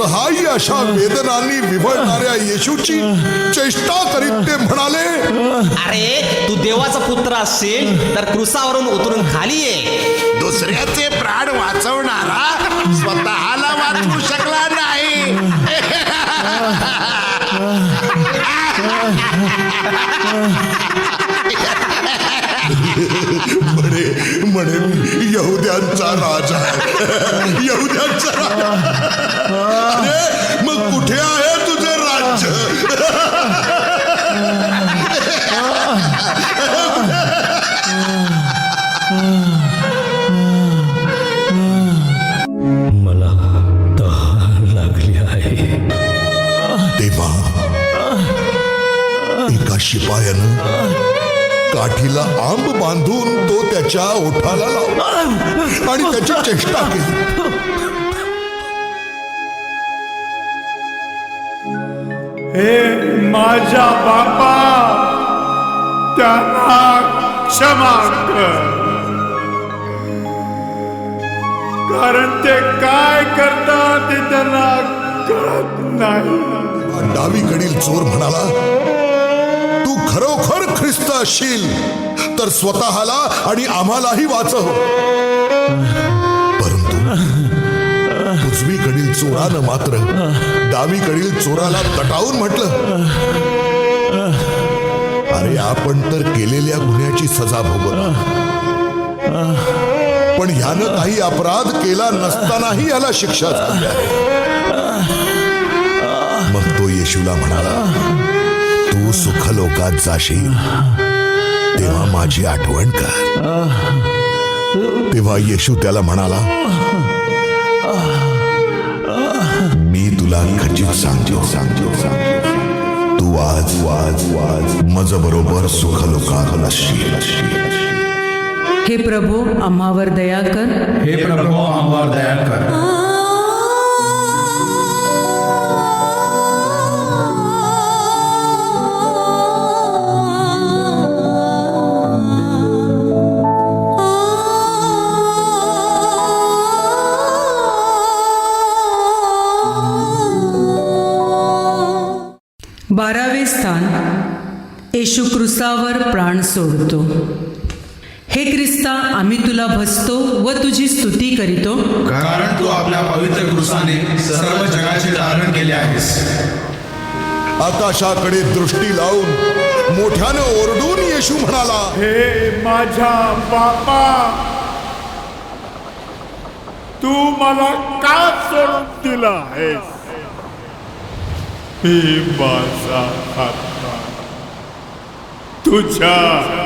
असहाय्य अशा वेदनांनी विव्हळणाऱ्या येशूची चेष्टा करीत ते म्हणाले, अरे तू देवाचा पुत्र असशील तर क्रुसावरून उतरून खाली ये. दुसऱ्याचे प्राण वाचवणारा स्वतःला वाचवू शकला नाही. म्हणे म्हणे मी यहुद्यांचा राजा आहे. यहुद्यांचा राजा. अरे मग कुठे आहे तुझे राज्य? मला तहान लागली आहे. तेव्हा एका शिपायानं काठीला आंब बांधून तो त्याच्या ओठाला लावला आणि त्याची चेष्टा केली. हे माझ्या बापा, त्यांना क्षमा कर, कारण ते काय करतात ते त्यांना कळत नाही. डावीकडील चोर म्हणाला, तू खरोखर ख्रिस्त असशील तर स्वतःला आणि आम्हालाही वाचव. परंतु उजवीकडील चोरानं मात्र डावीकडील चोराला तटावून म्हटलं, अरे आपण तर केलेल्या गुन्ह्याची सजा भोगवतो, पण ह्यानं काही अपराध केला नसतानाही याला शिक्षा झाली आहे. मग तो येशूला म्हणाला, तू सुखलोकात जाशील तेव्हा माझी आठवण कर. तेव्हा येशू त्याला म्हणाला, मी तुला खचित सांगतो, तू आज मज बरोबर सुखलोकात असशील. हे प्रभो आम्हावर दया कर. हे प्रभो आम्हावर दया कर. बारावे स्थान. येशू क्रुसावर प्राण सोडतो. हे ख्रिस्ता, आम्ही तुला भजतो व तुझी स्तुती करीतो, कारण तू आपल्या पवित्र क्रूसाने सर्व जगाचे तारण केले आहेस. आकाशाकडे दृष्टी लावून मोठ्यानं ओरडून येशू म्हणाला, हे माझ्या बापा, तू मला का सोडून दिला आहेस? ही माझा आत्मा तुझ्या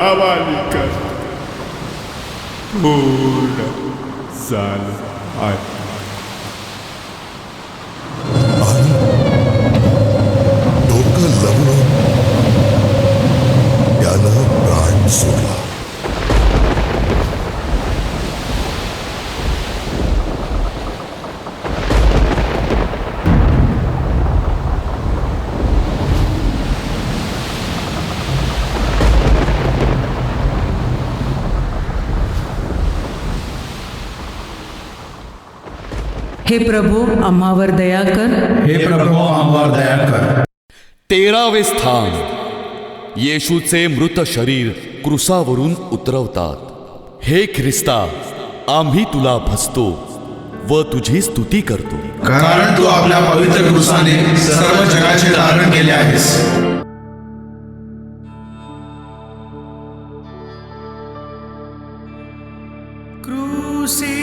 हवाली कर. पूर्ण झालं आहे. आणि डोकं लवून त्यानं प्राण सोडला. हे प्रभो आम्हावर दया कर. हे प्रभो आम्हावर दया कर. 13वे स्थान. येशूचे मृत शरीर क्रुसावरून उतरवतात. हे ख्रिस्ता, आम्ही तुला भजतो व तुझी स्तुती करतो, कारण तू आपल्या पवित्र क्रूसाने सर्व जगाचे तारण केले आहेस. क्रूसी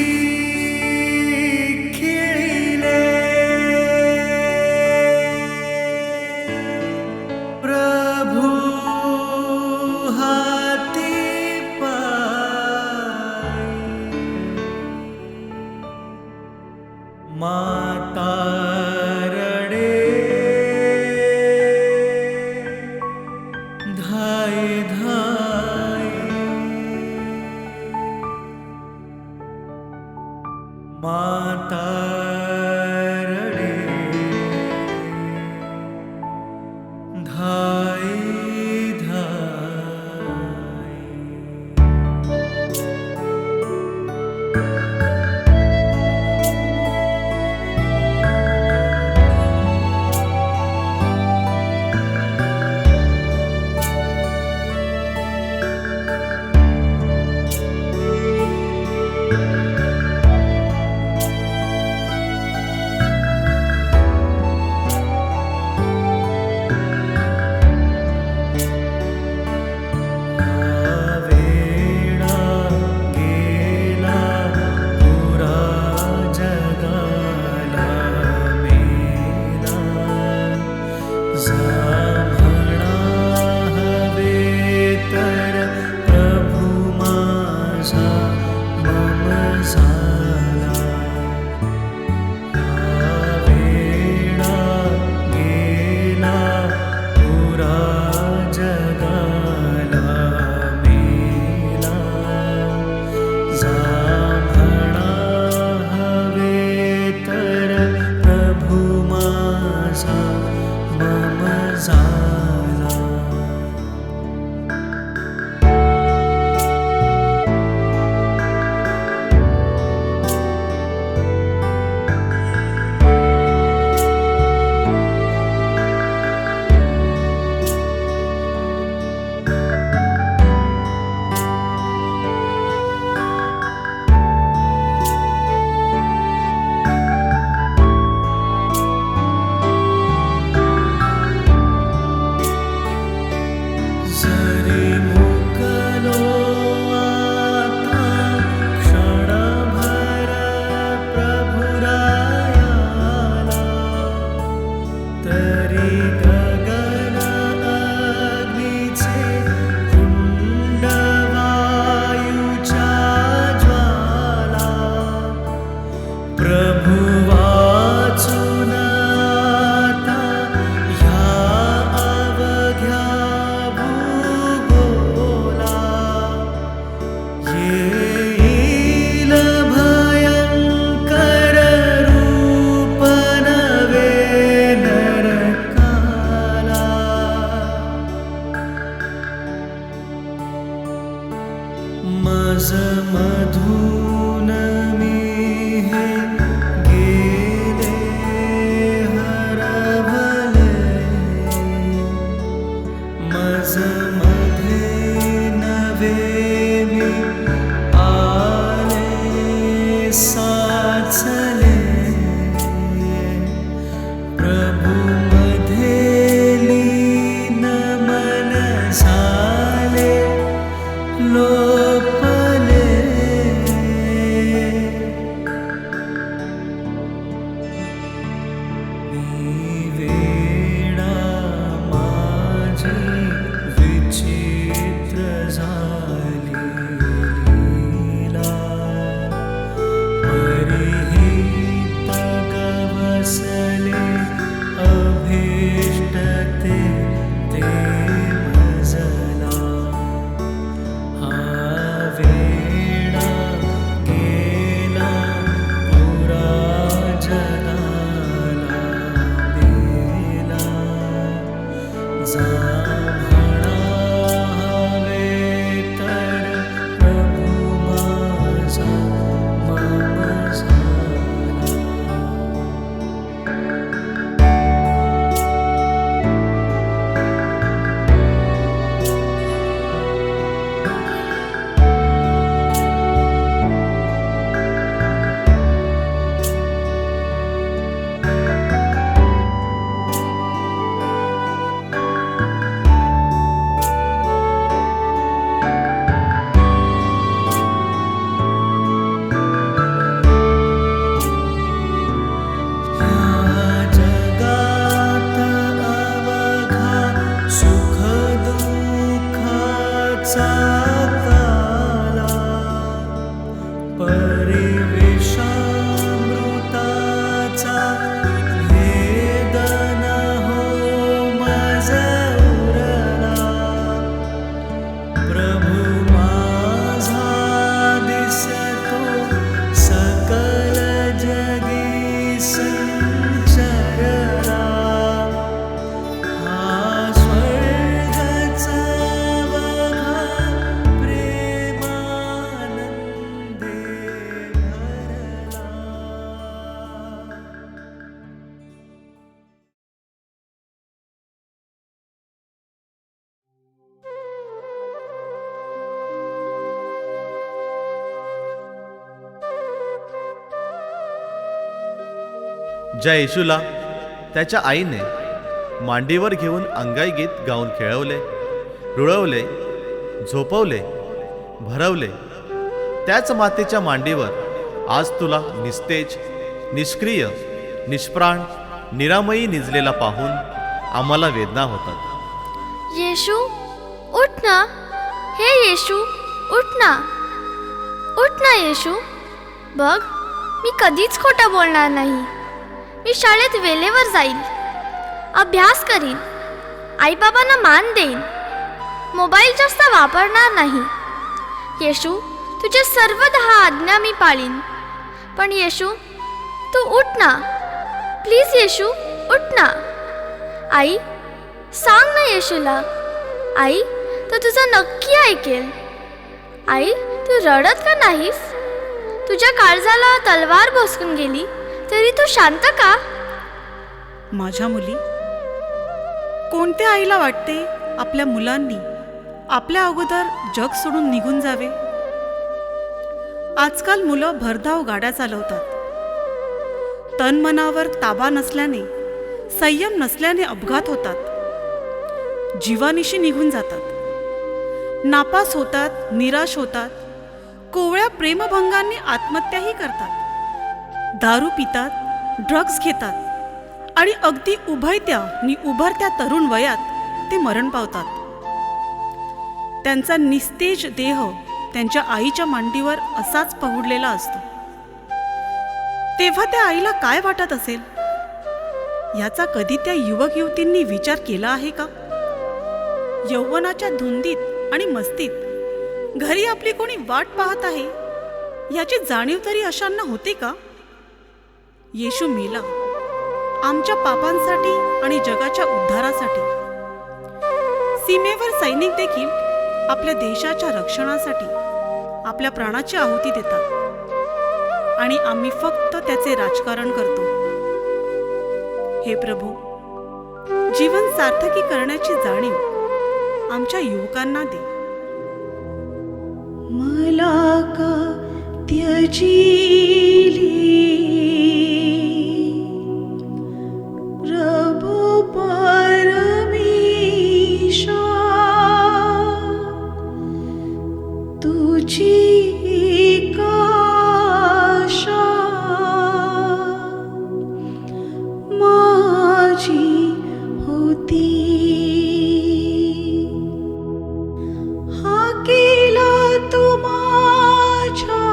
विहित गवसले अभीष्टते ते मजला हा वेळा गेला पुरा जगाला बेला जांभळा हवे तर प्रभू माझा मम झाला. या जगात अवघा सुख दुःखाचा काला परिवेशामृताचा भेद न हो मज उरला. प्रभू माझा दिसतो सकल जगी संचरला हा स्वर्गचा बघा प्रेमानंदे भरला. ज्या येशूला त्याच्या आईने मांडीवर घेऊन अंगाई गीत गाऊन खेळवले, रुळवले, झोपवले, भरवले, त्याच मातेच्या मांडीवर आज तुला निस्तेज, निष्क्रिय, निष्प्राण, निरामयी निजलेला पाहून आम्हाला वेदना होतात. येशू उठ ना. हे येशू उठ ना. उठ ना येशू. बघ मी कधीच खोटं बोलणार नाही. मी शाळेत वेळेवर जाईल, अभ्यास करीन, आईबाबांना मान देईन, मोबाईल जास्त वापरणार नाही. येशू तुझे सर्व 10 आज्ञा मी पाळीन. पण येशू तू उठ ना. प्लीज येशू उठ ना. आई सांग ना येशूला. आई तो तुझं नक्की ऐकेल. आई तू रडत का नाहीस? तुझ्या काळजाला तलवार भोसकून गेली तरी तू शांत का? माझ्या मुली, कोणत्या आईला वाटते आपल्या मुलांनी आपल्या अगोदर जग सोडून निघून जावे? आजकाल मुलं भरधाव गाड्या चालवतात. तन मनावर ताबा नसल्याने, संयम नसल्याने अपघात होतात, जीवानिशी निघून जातात, नापास होतात, निराश होतात, कोवळ्या प्रेमभंगांनी आत्महत्याही करतात, दारू पितात, ड्रग्ज घेतात आणि अगदी उभयत्या नि उभरत्या तरुण वयात ते मरण पावतात. त्यांचा निस्तेज देह त्यांच्या आईच्या मांडीवर असाच पहुडलेला असतो. तेव्हा त्या आईला काय वाटत असेल याचा कधी त्या युवक युवतींनी विचार केला आहे का? यौवनाच्या धुंदीत आणि मस्तीत घरी आपली कोणी वाट पाहत आहे याची जाणीव तरी अशांना होते का? येशू मेला आमच्या पापांसाठी आणि जगाच्या उद्धारासाठी. सीमेवर सैनिक देखील आपल्या देशाच्या रक्षणासाठी आपल्या प्राणाची आहुती देतात आणि आम्ही फक्त त्याचे राजकारण करतो. हे प्रभू, जीवन सार्थकी करण्याची जाणीव आमच्या युवकांना दे. मला का त्यजिली प्रभू परमेशा, तुझी आशा माझी होती. हा केला तू माझ्या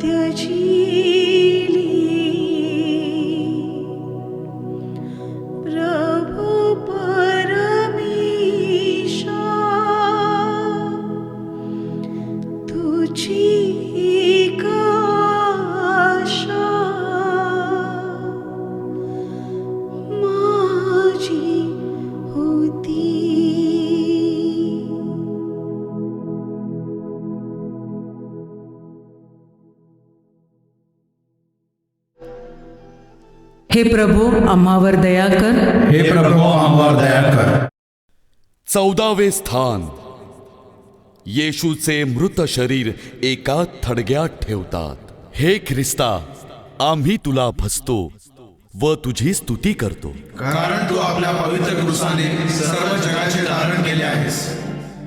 त्यजिली प्रभु परमेशा तुझी एक आशा माझी होती. हे प्रभू आम्हावर दया कर. हे प्रभू आम्हावर दया कर. 14वे स्थान. येशूचे मृत शरीर एका थडग्यात ठेवतात. हे ख्रिस्ता, आम्ही तुला भजतो व तुझी स्तुती करतो. कारण तू आपल्या पवित्र क्रूसाने सर्व जगाचे तारण केले आहेस.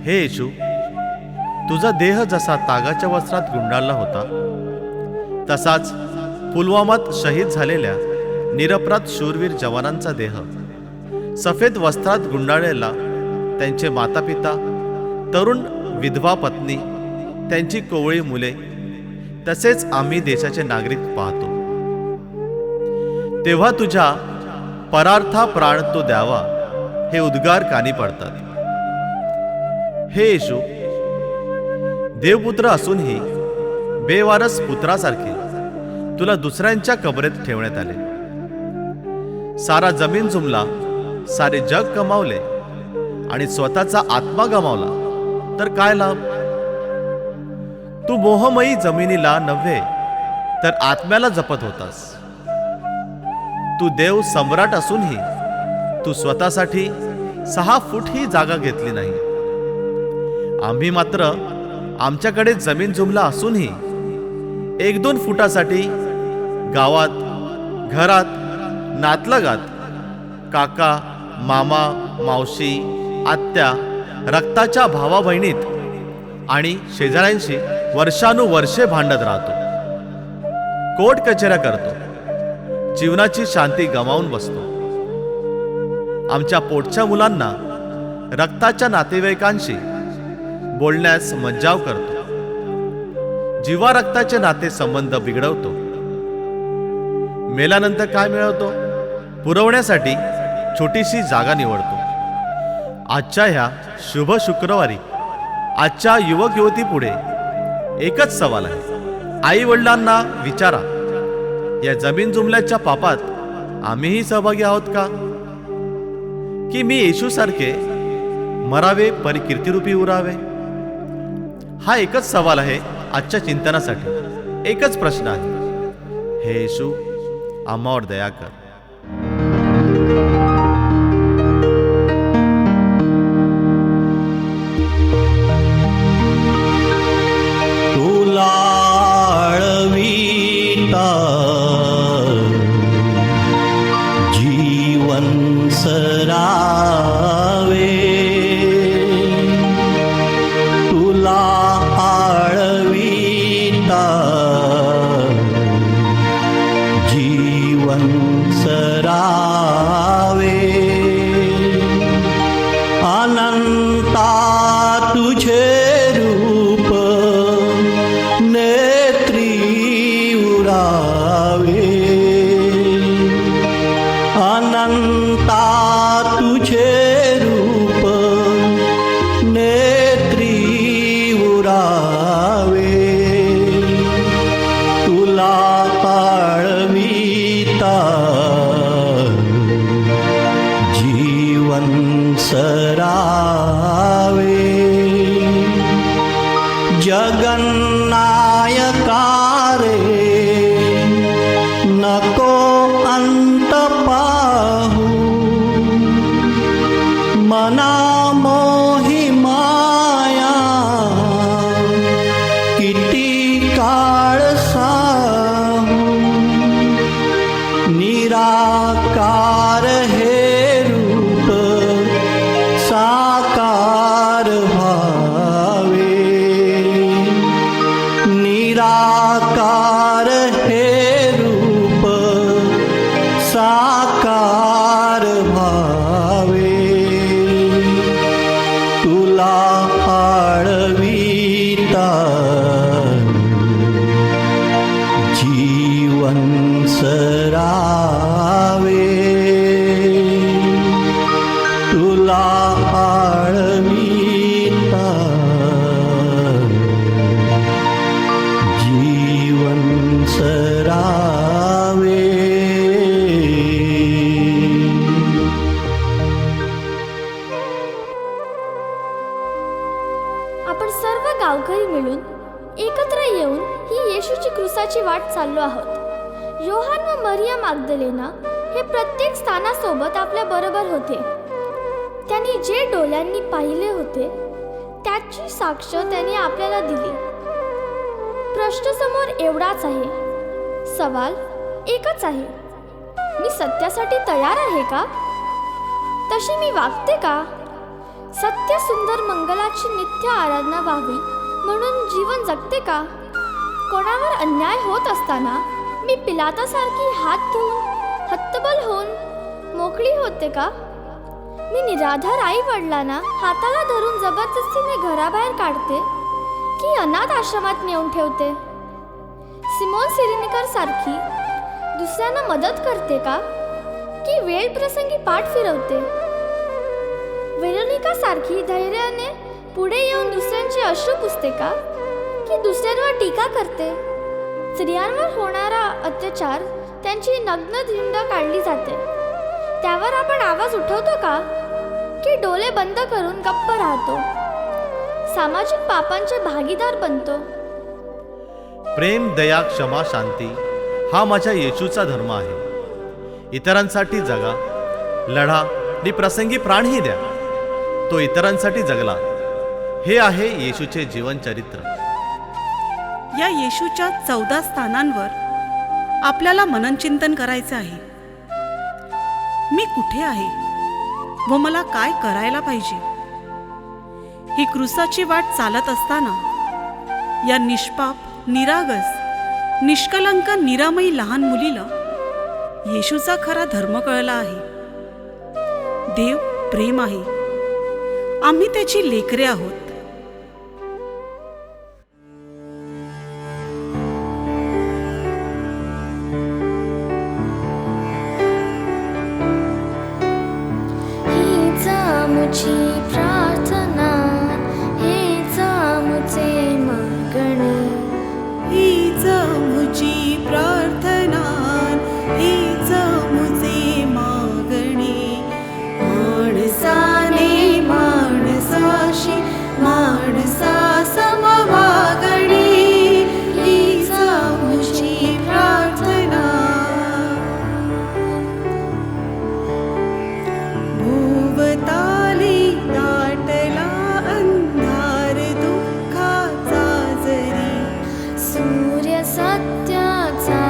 हे येशू, तुझा देह जसा तागाच्या वस्त्रात गुंडाळला होता, तसाच पुलवामात शहीद झालेल्या निरपराध शूरवीर जवानांचा देह सफेद वस्त्रात गुंडाळलेला, त्यांचे मातापिता, तरुण विधवा पत्नी, त्यांची कोवळी मुले, तसेच आम्ही देशाचे नागरिक पाहतो. तेव्हा तुझ्या परार्था प्राण तो द्यावा हे उद्गार कानी पडतात. हे येशू, देवपुत्र असूनही बेवारस पुत्रासारखे तुला दुसऱ्यांच्या कबरेत ठेवण्यात आले. सारा जमीन जुमला, सारे जग कमावले आणि स्वतःचा आत्मा गमावला तर काय लाभ? तू मोहमयी जमिनीला नव्हे तर आत्म्याला जपत होतास. तू देव सम्राट असूनही तू स्वतःसाठी 6 फूट ही जागा घेतली नाही. आम्ही मात्र आमच्याकडे जमीन जुमला असूनही 1-2 फुटासाठी गावात, घरात, नातलगात, काका, मामा, मावशी, आत्या, रक्ताच्या भावा बहिणीत आणि शेजाऱ्यांशी वर्षानुवर्षे भांडत राहतो. कोर्ट कचेऱ्या करतो. जीवनाची शांती गमावून बसतो. आमच्या पोटच्या मुलांना रक्ताच्या नातेवाईकांशी बोलण्यास मज्जाव करतो. जीवा रक्ताचे नाते संबंध बिघडवतो. मेल्यानंतर काय मिळवतो? पुरवण्यासाठी छोटीशी जागा निवडतो. आजच्या ह्या शुभ शुक्रवारी आजच्या युवक युवती पुढे एकच सवाल आहे. आई वडिलांना विचारा, या जमीन जुमल्याच्या पापात आम्हीही सहभागी आहोत का? की मी येशूसारखे मरावे परी कीर्तिरूपी उरावे? हा एकच सवाल आहे आजच्या चिंतनासाठी. एकच प्रश्न आहे. हे येशू, आम्हावर दया कर. तुला आळविता जीवन सरावे. तुला आळविता जीवन सरावे. अनंता तुझे रूप नेत्री उरावे. अनंता तुझे रूप नेत्री उरावे. तुला आळविता जीवन सरावे. जगन्नायकारे नको अंत पाहू. मना मोही माया किती काळ साहू. निराकार हे रूप साकार व्हावे. निराकार हे रूप साकार व्हावे. तुला आळविता वारकरी मिळून एकत्र येऊन ही येशूची क्रूसाची वाट चाललो आहोत. योहान व मरिया मागदलेना हे प्रत्येक स्थानासोबत आपल्या बरोबर होते. त्यांनी जे डोळ्यांनी पाहिले होते त्याची साक्ष त्यांनी आपल्याला दिली. प्रश्न समोर एवढाच आहे, सवाल एकच आहे, मी सत्यासाठी तयार आहे का? तशी मी वागते का? सत्य सुंदर मंगलाची नित्य आराधना व्हावी म्हणून जीवन जगते का? कोणावर अन्याय होत असताना मी पिलातासारखी हात धुवून हतबल होऊन मोकळी होते का? मी निराधार आई वडिलांना हाताला धरून जबरदस्तीने घराबाहेर काढते की अनाथ आश्रमात नेऊन ठेवते? सिमोन सिरेनिकर सारखी दुसऱ्यांना मदत करते का की वेळ प्रसंगी पाठ फिरवते? वेरोनिका सारखी धैर्याने पुढे येऊन दुसऱ्यांचे अश्रू पुसते का की दुसऱ्यांवर टीका करते? स्त्रियांवर होणारा अत्याचार, त्यांची नग्न धिंड काढली जाते, त्यावर आपण आवाज उठवतो का की डोळे बंद करून गप्प राहतो, सामाजिक पापांचे भागीदार बनतो? प्रेम, दया, क्षमा, शांती हा माझ्या येशूचा धर्म आहे. इतरांसाठी जगा, लढा आणि प्रसंगी प्राणही द्या. तो इतरांसाठी जगला. हे आहे येशूचे जीवन चरित्र. या येशूच्या 14 स्थानांवर आपल्याला मननचिंतन करायचे आहे. मी कुठे आहे व मला काय करायला पाहिजे? ही क्रूसाची वाट चालत असताना या निष्पाप, निरागस, निष्कलंक, निरामयी लहान मुलीला येशूचा खरा धर्म कळला आहे. देव प्रेम आहे. आम्ही त्याची लेकरे आहोत. हीच आमची प्रार्थना, हेच आमचे मागणे. हीच आमची प्रार्थना, हीच आमचे मागणे. माणसाने माणसाशी, माणसा सम वागणे. हीच आमची प्रार्थना. भोवताली दाटला अंधार दुःखाचा जरी. सूर्य सत्याचा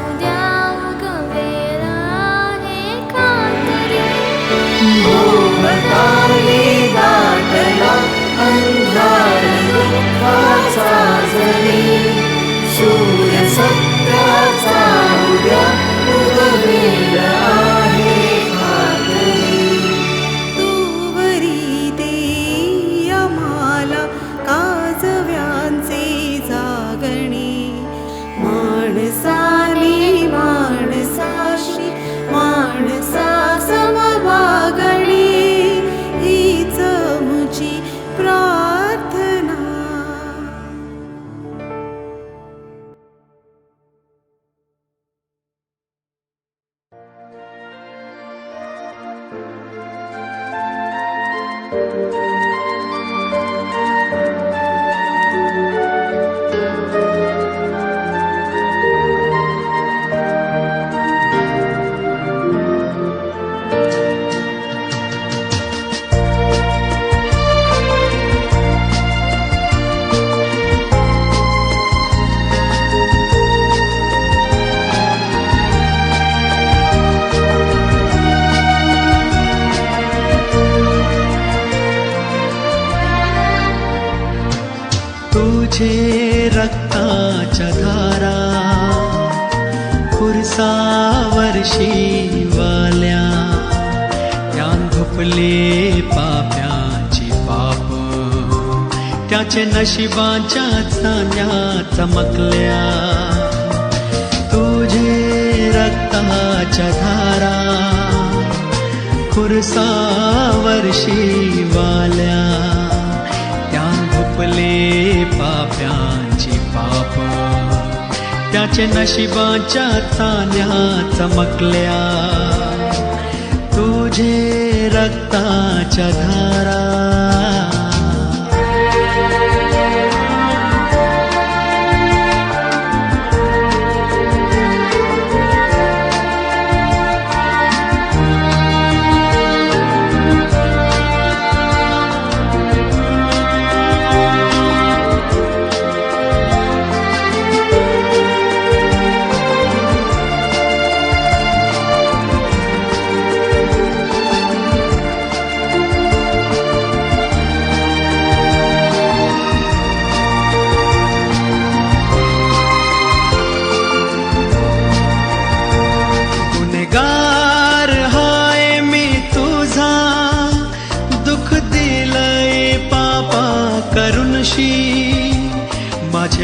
उद्या उगवेला आहे खात्री. भोवताली दाटला अंधार दुःखाचा जरी. सूर्य सत्याचा उद्या उगवेला आहे खात्री. तूवरी दे आम्हाला काजव्यांचे जागणे. माणसाने माणसाशी, माणसा सम वागणे. हीच आमची प्रार्थना. तुझे रक्ताच्या धारा खुरसावर शिवाल्या. त्या धुपले पाप्याची पाप, त्याचे नशिबाच्या चांदण्या चमकल्या. तुझे रक्ताच्या धारा खुरसावर शिवाल्या. त्या धुपले पाप्यांची पाप, त्याचे नशिबाच्या चांदण्या चमकल्या. तुझे रक्ताच्या धारा.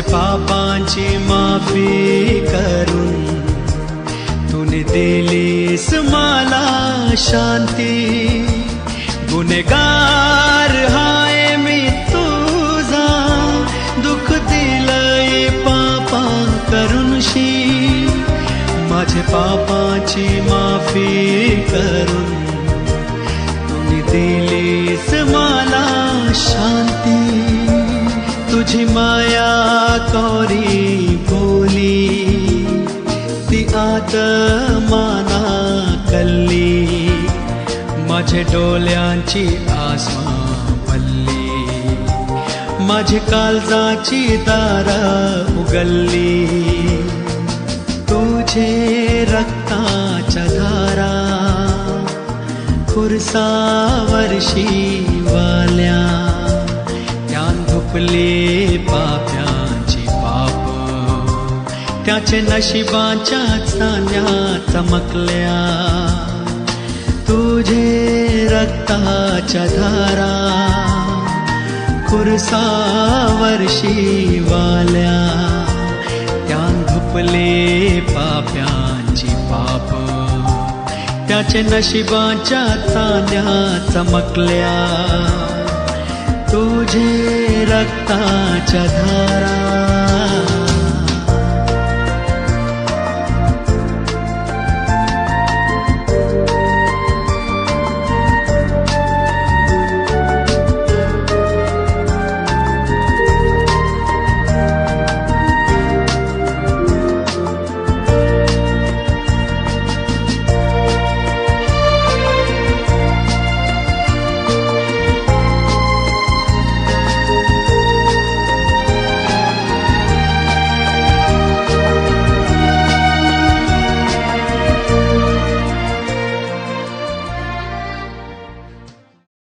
पापांची माफी करून तूने दिलीस मला शांती. गुन्हेगार हाय मी तुझा, दुःख दिलंय पापा करूनशी. माझे पापाची माफी करून तूने दिलीस मला शांती. तुझी माया कोरी बोली ती आत्माना कल्ली. माझे डोळ्यांची आसमा पल्ली, माझे काळजाची दार उगल्ली. तुझे रक्ताच्या धारा खुरसावर्षी वाल्या. त्यान धुपले पाप्यांची पाप, त्याचे नशिबाच्या चांदण्या चमकल्या. तुझे रक्ताच्या धारा खुरसावर्षी वाल्या. त्यान धुपले पाप्यांची पाप, त्याचे नशिबाच्या चांदण्या चमकल्या. तुझे रक्ताच्या धारा